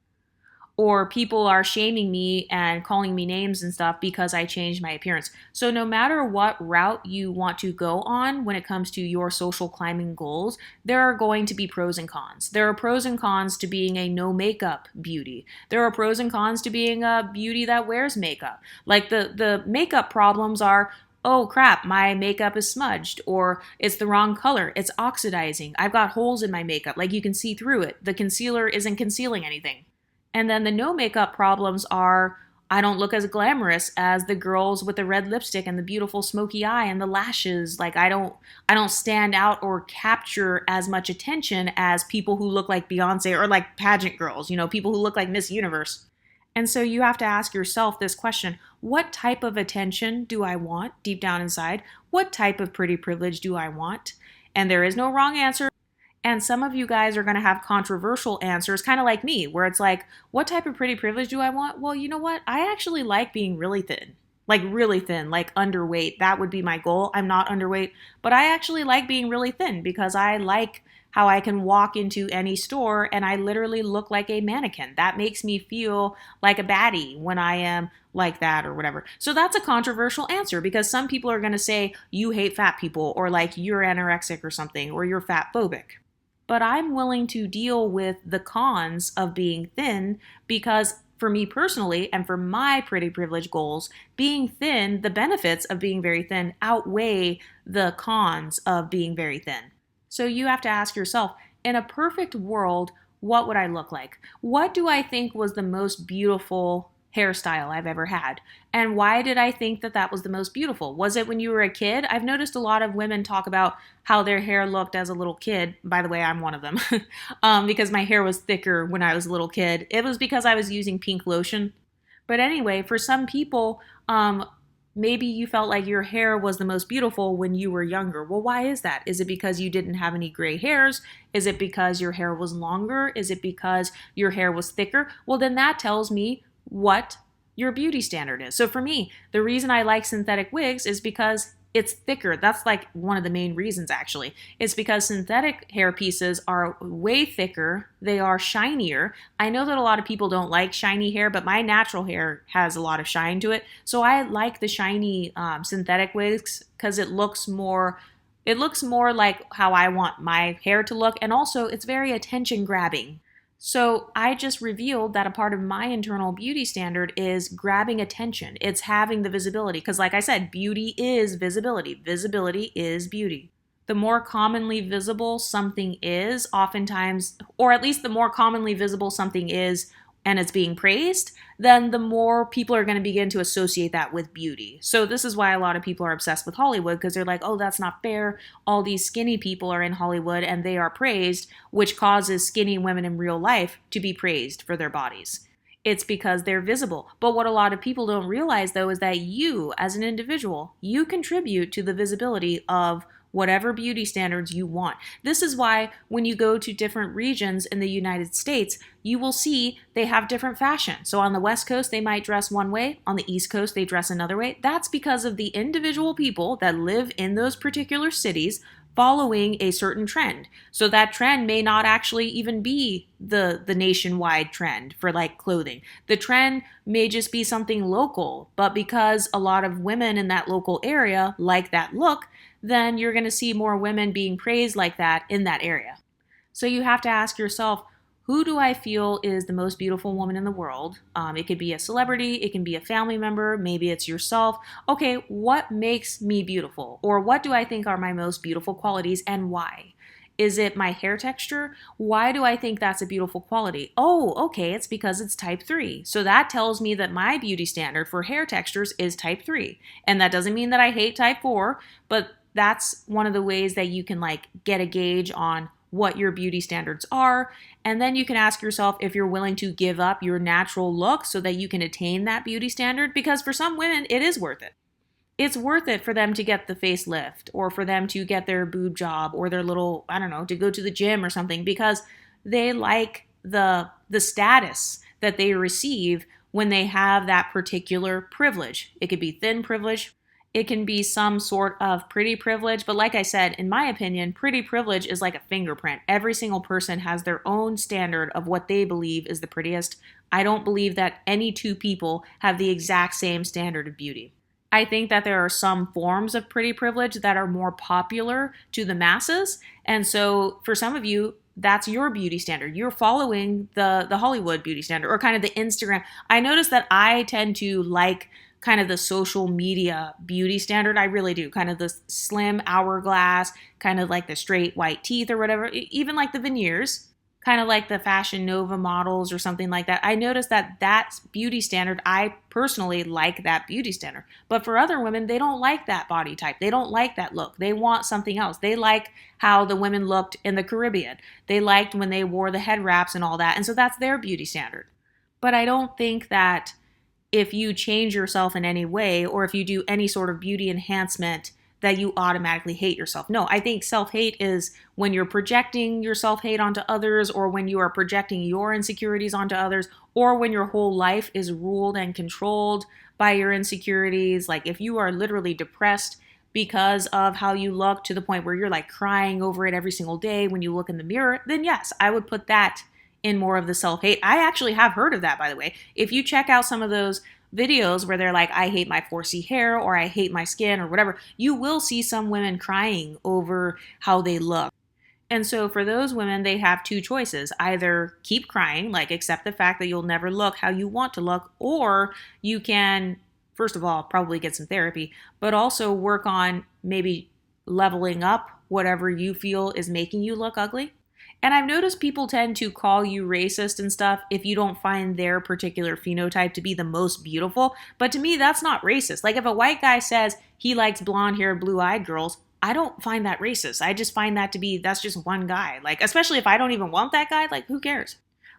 Or people are shaming me and calling me names and stuff because I changed my appearance. So no matter what route you want to go on when it comes to your social climbing goals, there are going to be pros and cons. There are pros and cons to being a no makeup beauty. There are pros and cons to being a beauty that wears makeup. Like the makeup problems are, oh crap, my makeup is smudged, or it's the wrong color, it's oxidizing, I've got holes in my makeup, like you can see through it. The concealer isn't concealing anything. And then the no makeup problems are I don't look as glamorous as the girls with the red lipstick and the beautiful smoky eye and the lashes. Like I don't stand out or capture as much attention as people who look like Beyonce or like pageant girls, people who look like Miss Universe. And so you have to ask yourself this question: what type of attention do I want deep down inside? What type of pretty privilege do I want? And there is no wrong answer. And some of you guys are going to have controversial answers, kind of like me, where it's like, what type of pretty privilege do I want? Well, you know what? I actually like being really thin, like underweight. That would be my goal. I'm not underweight, but I actually like being really thin because I like how I can walk into any store and I literally look like a mannequin. That makes me feel like a baddie when I am like that or whatever. So that's a controversial answer because some people are going to say you hate fat people or like you're anorexic or something or you're fat phobic. But I'm willing to deal with the cons of being thin because for me personally and for my pretty privilege goals, being thin, the benefits of being very thin outweigh the cons of being very thin. So you have to ask yourself, in a perfect world, what would I look like? What do I think was the most beautiful hairstyle I've ever had? And why did I think that that was the most beautiful? Was it when you were a kid? I've noticed a lot of women talk about how their hair looked as a little kid. By the way, I'm one of them. Because my hair was thicker when I was a little kid. It was because I was using pink lotion. But anyway, for some people, maybe you felt like your hair was the most beautiful when you were younger. Well, why is that? Is it because you didn't have any gray hairs? Is it because your hair was longer? Is it because your hair was thicker? Well, then that tells me what your beauty standard is. So for me, the reason I like synthetic wigs is because it's thicker. That's like one of the main reasons actually. It's because synthetic hair pieces are way thicker. They are shinier. I know that a lot of people don't like shiny hair, but my natural hair has a lot of shine to it. So I like the shiny synthetic wigs because it looks more like how I want my hair to look. And also it's very attention grabbing. So I just revealed that a part of my internal beauty standard is grabbing attention. It's having the visibility. Because like I said, beauty is visibility. Visibility is beauty. The more commonly visible something is, oftentimes, or at least the more commonly visible something is and it's being praised, then the more people are going to begin to associate that with beauty. So this is why a lot of people are obsessed with Hollywood because they're like, oh, that's not fair. All these skinny people are in Hollywood and they are praised, which causes skinny women in real life to be praised for their bodies. It's because they're visible. But what a lot of people don't realize, though, is that you, as an individual, you contribute to the visibility of whatever beauty standards you want. This is why when you go to different regions in the United States, you will see they have different fashion. So on the West Coast, they might dress one way. On the East Coast, they dress another way. That's because of the individual people that live in those particular cities following a certain trend. So that trend may not actually even be the nationwide trend for like clothing. The trend may just be something local, but because a lot of women in that local area like that look, then you're going to see more women being praised like that in that area. So you have to ask yourself, who do I feel is the most beautiful woman in the world? It could be a celebrity, it can be a family member, maybe it's yourself. Okay, what makes me beautiful? Or what do I think are my most beautiful qualities and why? Is it my hair texture? Why do I think that's a beautiful quality? Oh, okay, it's because it's type 3. So that tells me that my beauty standard for hair textures is type 3. And that doesn't mean that I hate type 4, but that's one of the ways that you can like get a gauge on what your beauty standards are. And then you can ask yourself if you're willing to give up your natural look so that you can attain that beauty standard. Because for some women, it is worth it. It's worth it for them to get the facelift or for them to get their boob job or their little, I don't know, to go to the gym or something because they like the status that they receive when they have that particular privilege. It could be thin privilege. It can be some sort of pretty privilege. But like I said, in my opinion, pretty privilege is like a fingerprint. Every single person has their own standard of what they believe is the prettiest. I don't believe that any two people have the exact same standard of beauty. I think that there are some forms of pretty privilege that are more popular to the masses. And so for some of you, that's your beauty standard. You're following the Hollywood beauty standard or kind of the Instagram. I notice that I tend to like kind of the social media beauty standard. I really do. Kind of the slim hourglass, kind of like the straight white teeth or whatever, even like the veneers, kind of like the Fashion Nova models or something like that. I noticed that that's beauty standard. I personally like that beauty standard. But for other women, they don't like that body type. They don't like that look. They want something else. They like how the women looked in the Caribbean. They liked when they wore the head wraps and all that. And so that's their beauty standard. But I don't think that if you change yourself in any way or if you do any sort of beauty enhancement that you automatically hate yourself. No, I think self-hate is when you're projecting your self-hate onto others or when you are projecting your insecurities onto others or when your whole life is ruled and controlled by your insecurities. Like if you are literally depressed because of how you look to the point where you're like crying over it every single day when you look in the mirror, then yes, I would put that in more of the self-hate. I actually have heard of that, by the way. If you check out some of those videos where they're like, I hate my 4C hair or I hate my skin or whatever, you will see some women crying over how they look. And so for those women, they have two choices. Either keep crying, like accept the fact that you'll never look how you want to look, or you can, first of all, probably get some therapy, but also work on maybe leveling up whatever you feel is making you look ugly. And I've noticed people tend to call you racist and stuff if you don't find their particular phenotype to be the most beautiful. But to me, that's not racist. Like if a white guy says he likes blonde-haired, blue-eyed girls, I don't find that racist. I just find that to be, that's just one guy. Like, especially if I don't even want that guy, like who cares?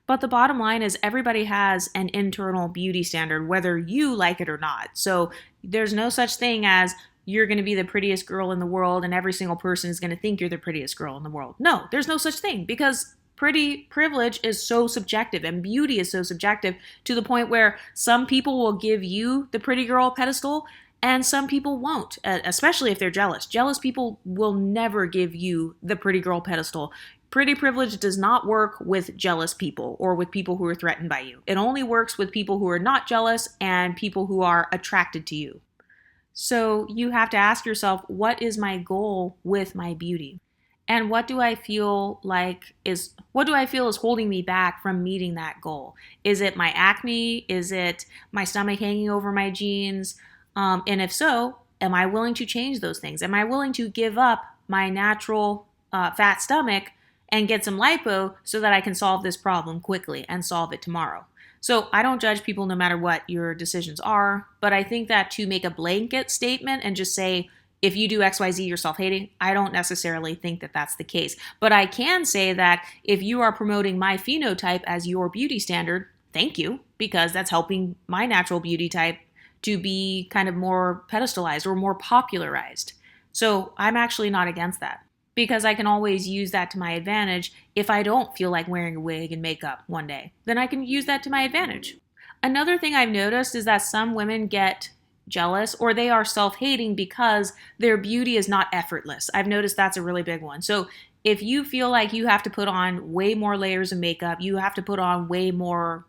But the bottom line is everybody has an internal beauty standard, whether you like it or not. So there's no such thing as you're going to be the prettiest girl in the world and every single person is going to think you're the prettiest girl in the world. No, there's no such thing because pretty privilege is so subjective and beauty is so subjective to the point where some people will give you the pretty girl pedestal and some people won't, especially if they're jealous. Jealous people will never give you the pretty girl pedestal. Pretty privilege does not work with jealous people or with people who are threatened by you. It only works with people who are not jealous and people who are attracted to you. So you have to ask yourself, what is my goal with my beauty? And what do I feel is holding me back from meeting that goal? Is it my acne? Is it my stomach hanging over my jeans? And if so, am I willing to change those things? Am I willing to give up my natural fat stomach and get some lipo so that I can solve this problem quickly and solve it tomorrow? So I don't judge people no matter what your decisions are, but I think that to make a blanket statement and just say, if you do XYZ, you're self-hating, I don't necessarily think that that's the case. But I can say that if you are promoting my phenotype as your beauty standard, thank you, because that's helping my natural beauty type to be kind of more pedestalized or more popularized. So I'm actually not against that because I can always use that to my advantage. If I don't feel like wearing a wig and makeup one day, then I can use that to my advantage. Another thing I've noticed is that some women get jealous or they are self-hating because their beauty is not effortless. I've noticed that's a really big one. So if you feel like you have to put on way more layers of makeup, you have to put on way more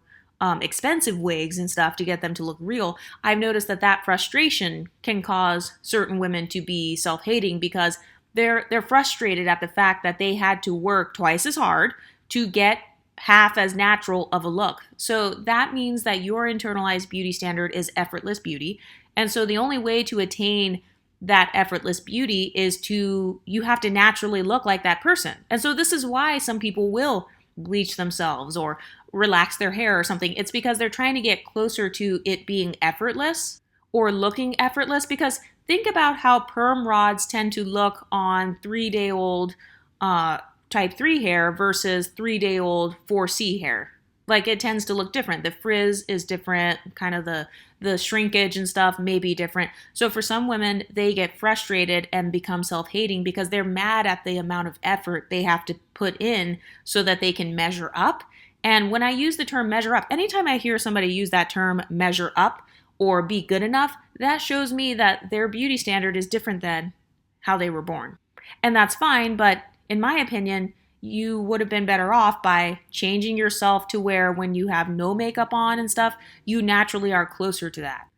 expensive wigs and stuff to get them to look real, I've noticed that that frustration can cause certain women to be self-hating because they're frustrated at the fact that they had to work twice as hard to get half as natural of a look. So that means that your internalized beauty standard is effortless beauty. And so the only way to attain that effortless beauty is you have to naturally look like that person. And so this is why some people will bleach themselves or relax their hair or something. It's because they're trying to get closer to it being effortless or looking effortless. Because think about how perm rods tend to look on 3-day-old type 3 hair versus 3-day-old 4C hair. Like it tends to look different. The frizz is different, kind of the shrinkage and stuff may be different. So for some women, they get frustrated and become self-hating because they're mad at the amount of effort they have to put in so that they can measure up. And when I use the term measure up, anytime I hear somebody use that term measure up or be good enough, that shows me that their beauty standard is different than how they were born. And that's fine, but in my opinion, you would have been better off by changing yourself to where when you have no makeup on and stuff, you naturally are closer to that.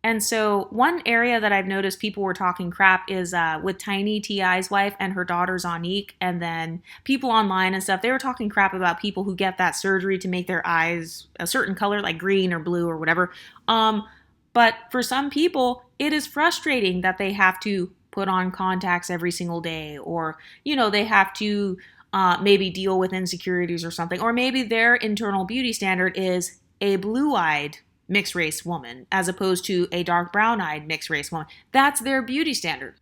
And so one area that I've noticed people were talking crap is with Tiny T.I.'s wife and her daughter Zonique, and then people online and stuff, they were talking crap about people who get that surgery to make their eyes a certain color, like green or blue or whatever. But for some people, it is frustrating that they have to put on contacts every single day, or, they have to maybe deal with insecurities or something, or maybe their internal beauty standard is a blue-eyed mixed race woman as opposed to a dark brown-eyed mixed race woman. That's their beauty standard.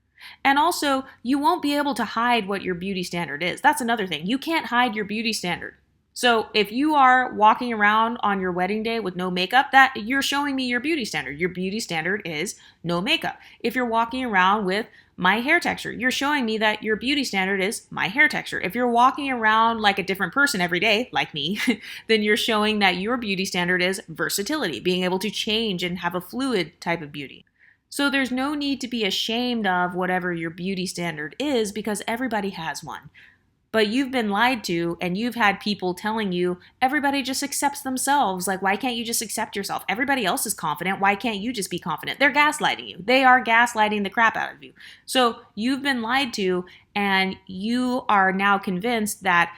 And also, you won't be able to hide what your beauty standard is. That's another thing. You can't hide your beauty standard. So if you are walking around on your wedding day with no makeup, that you're showing me your beauty standard. Your beauty standard is no makeup. If you're walking around with my hair texture, you're showing me that your beauty standard is my hair texture. If you're walking around like a different person every day, like me, then you're showing that your beauty standard is versatility, being able to change and have a fluid type of beauty. So there's no need to be ashamed of whatever your beauty standard is because everybody has one. But you've been lied to and you've had people telling you everybody just accepts themselves. Like, why can't you just accept yourself? Everybody else is confident. Why can't you just be confident? They're gaslighting you. They are gaslighting the crap out of you. So you've been lied to and you are now convinced that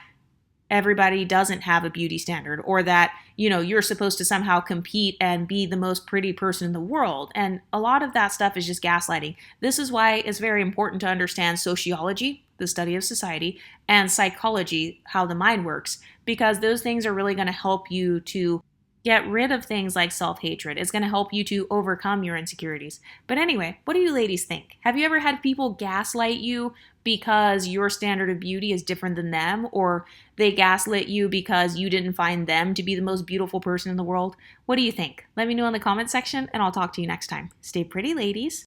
everybody doesn't have a beauty standard or that, you're supposed to somehow compete and be the most pretty person in the world. And a lot of that stuff is just gaslighting. This is why it's very important to understand sociology, the study of society, and psychology, how the mind works, because those things are really going to help you to get rid of things like self-hatred. It's going to help you to overcome your insecurities. But anyway, what do you ladies think? Have you ever had people gaslight you because your standard of beauty is different than them, or they gaslit you because you didn't find them to be the most beautiful person in the world? What do you think? Let me know in the comment section, and I'll talk to you next time. Stay pretty, ladies.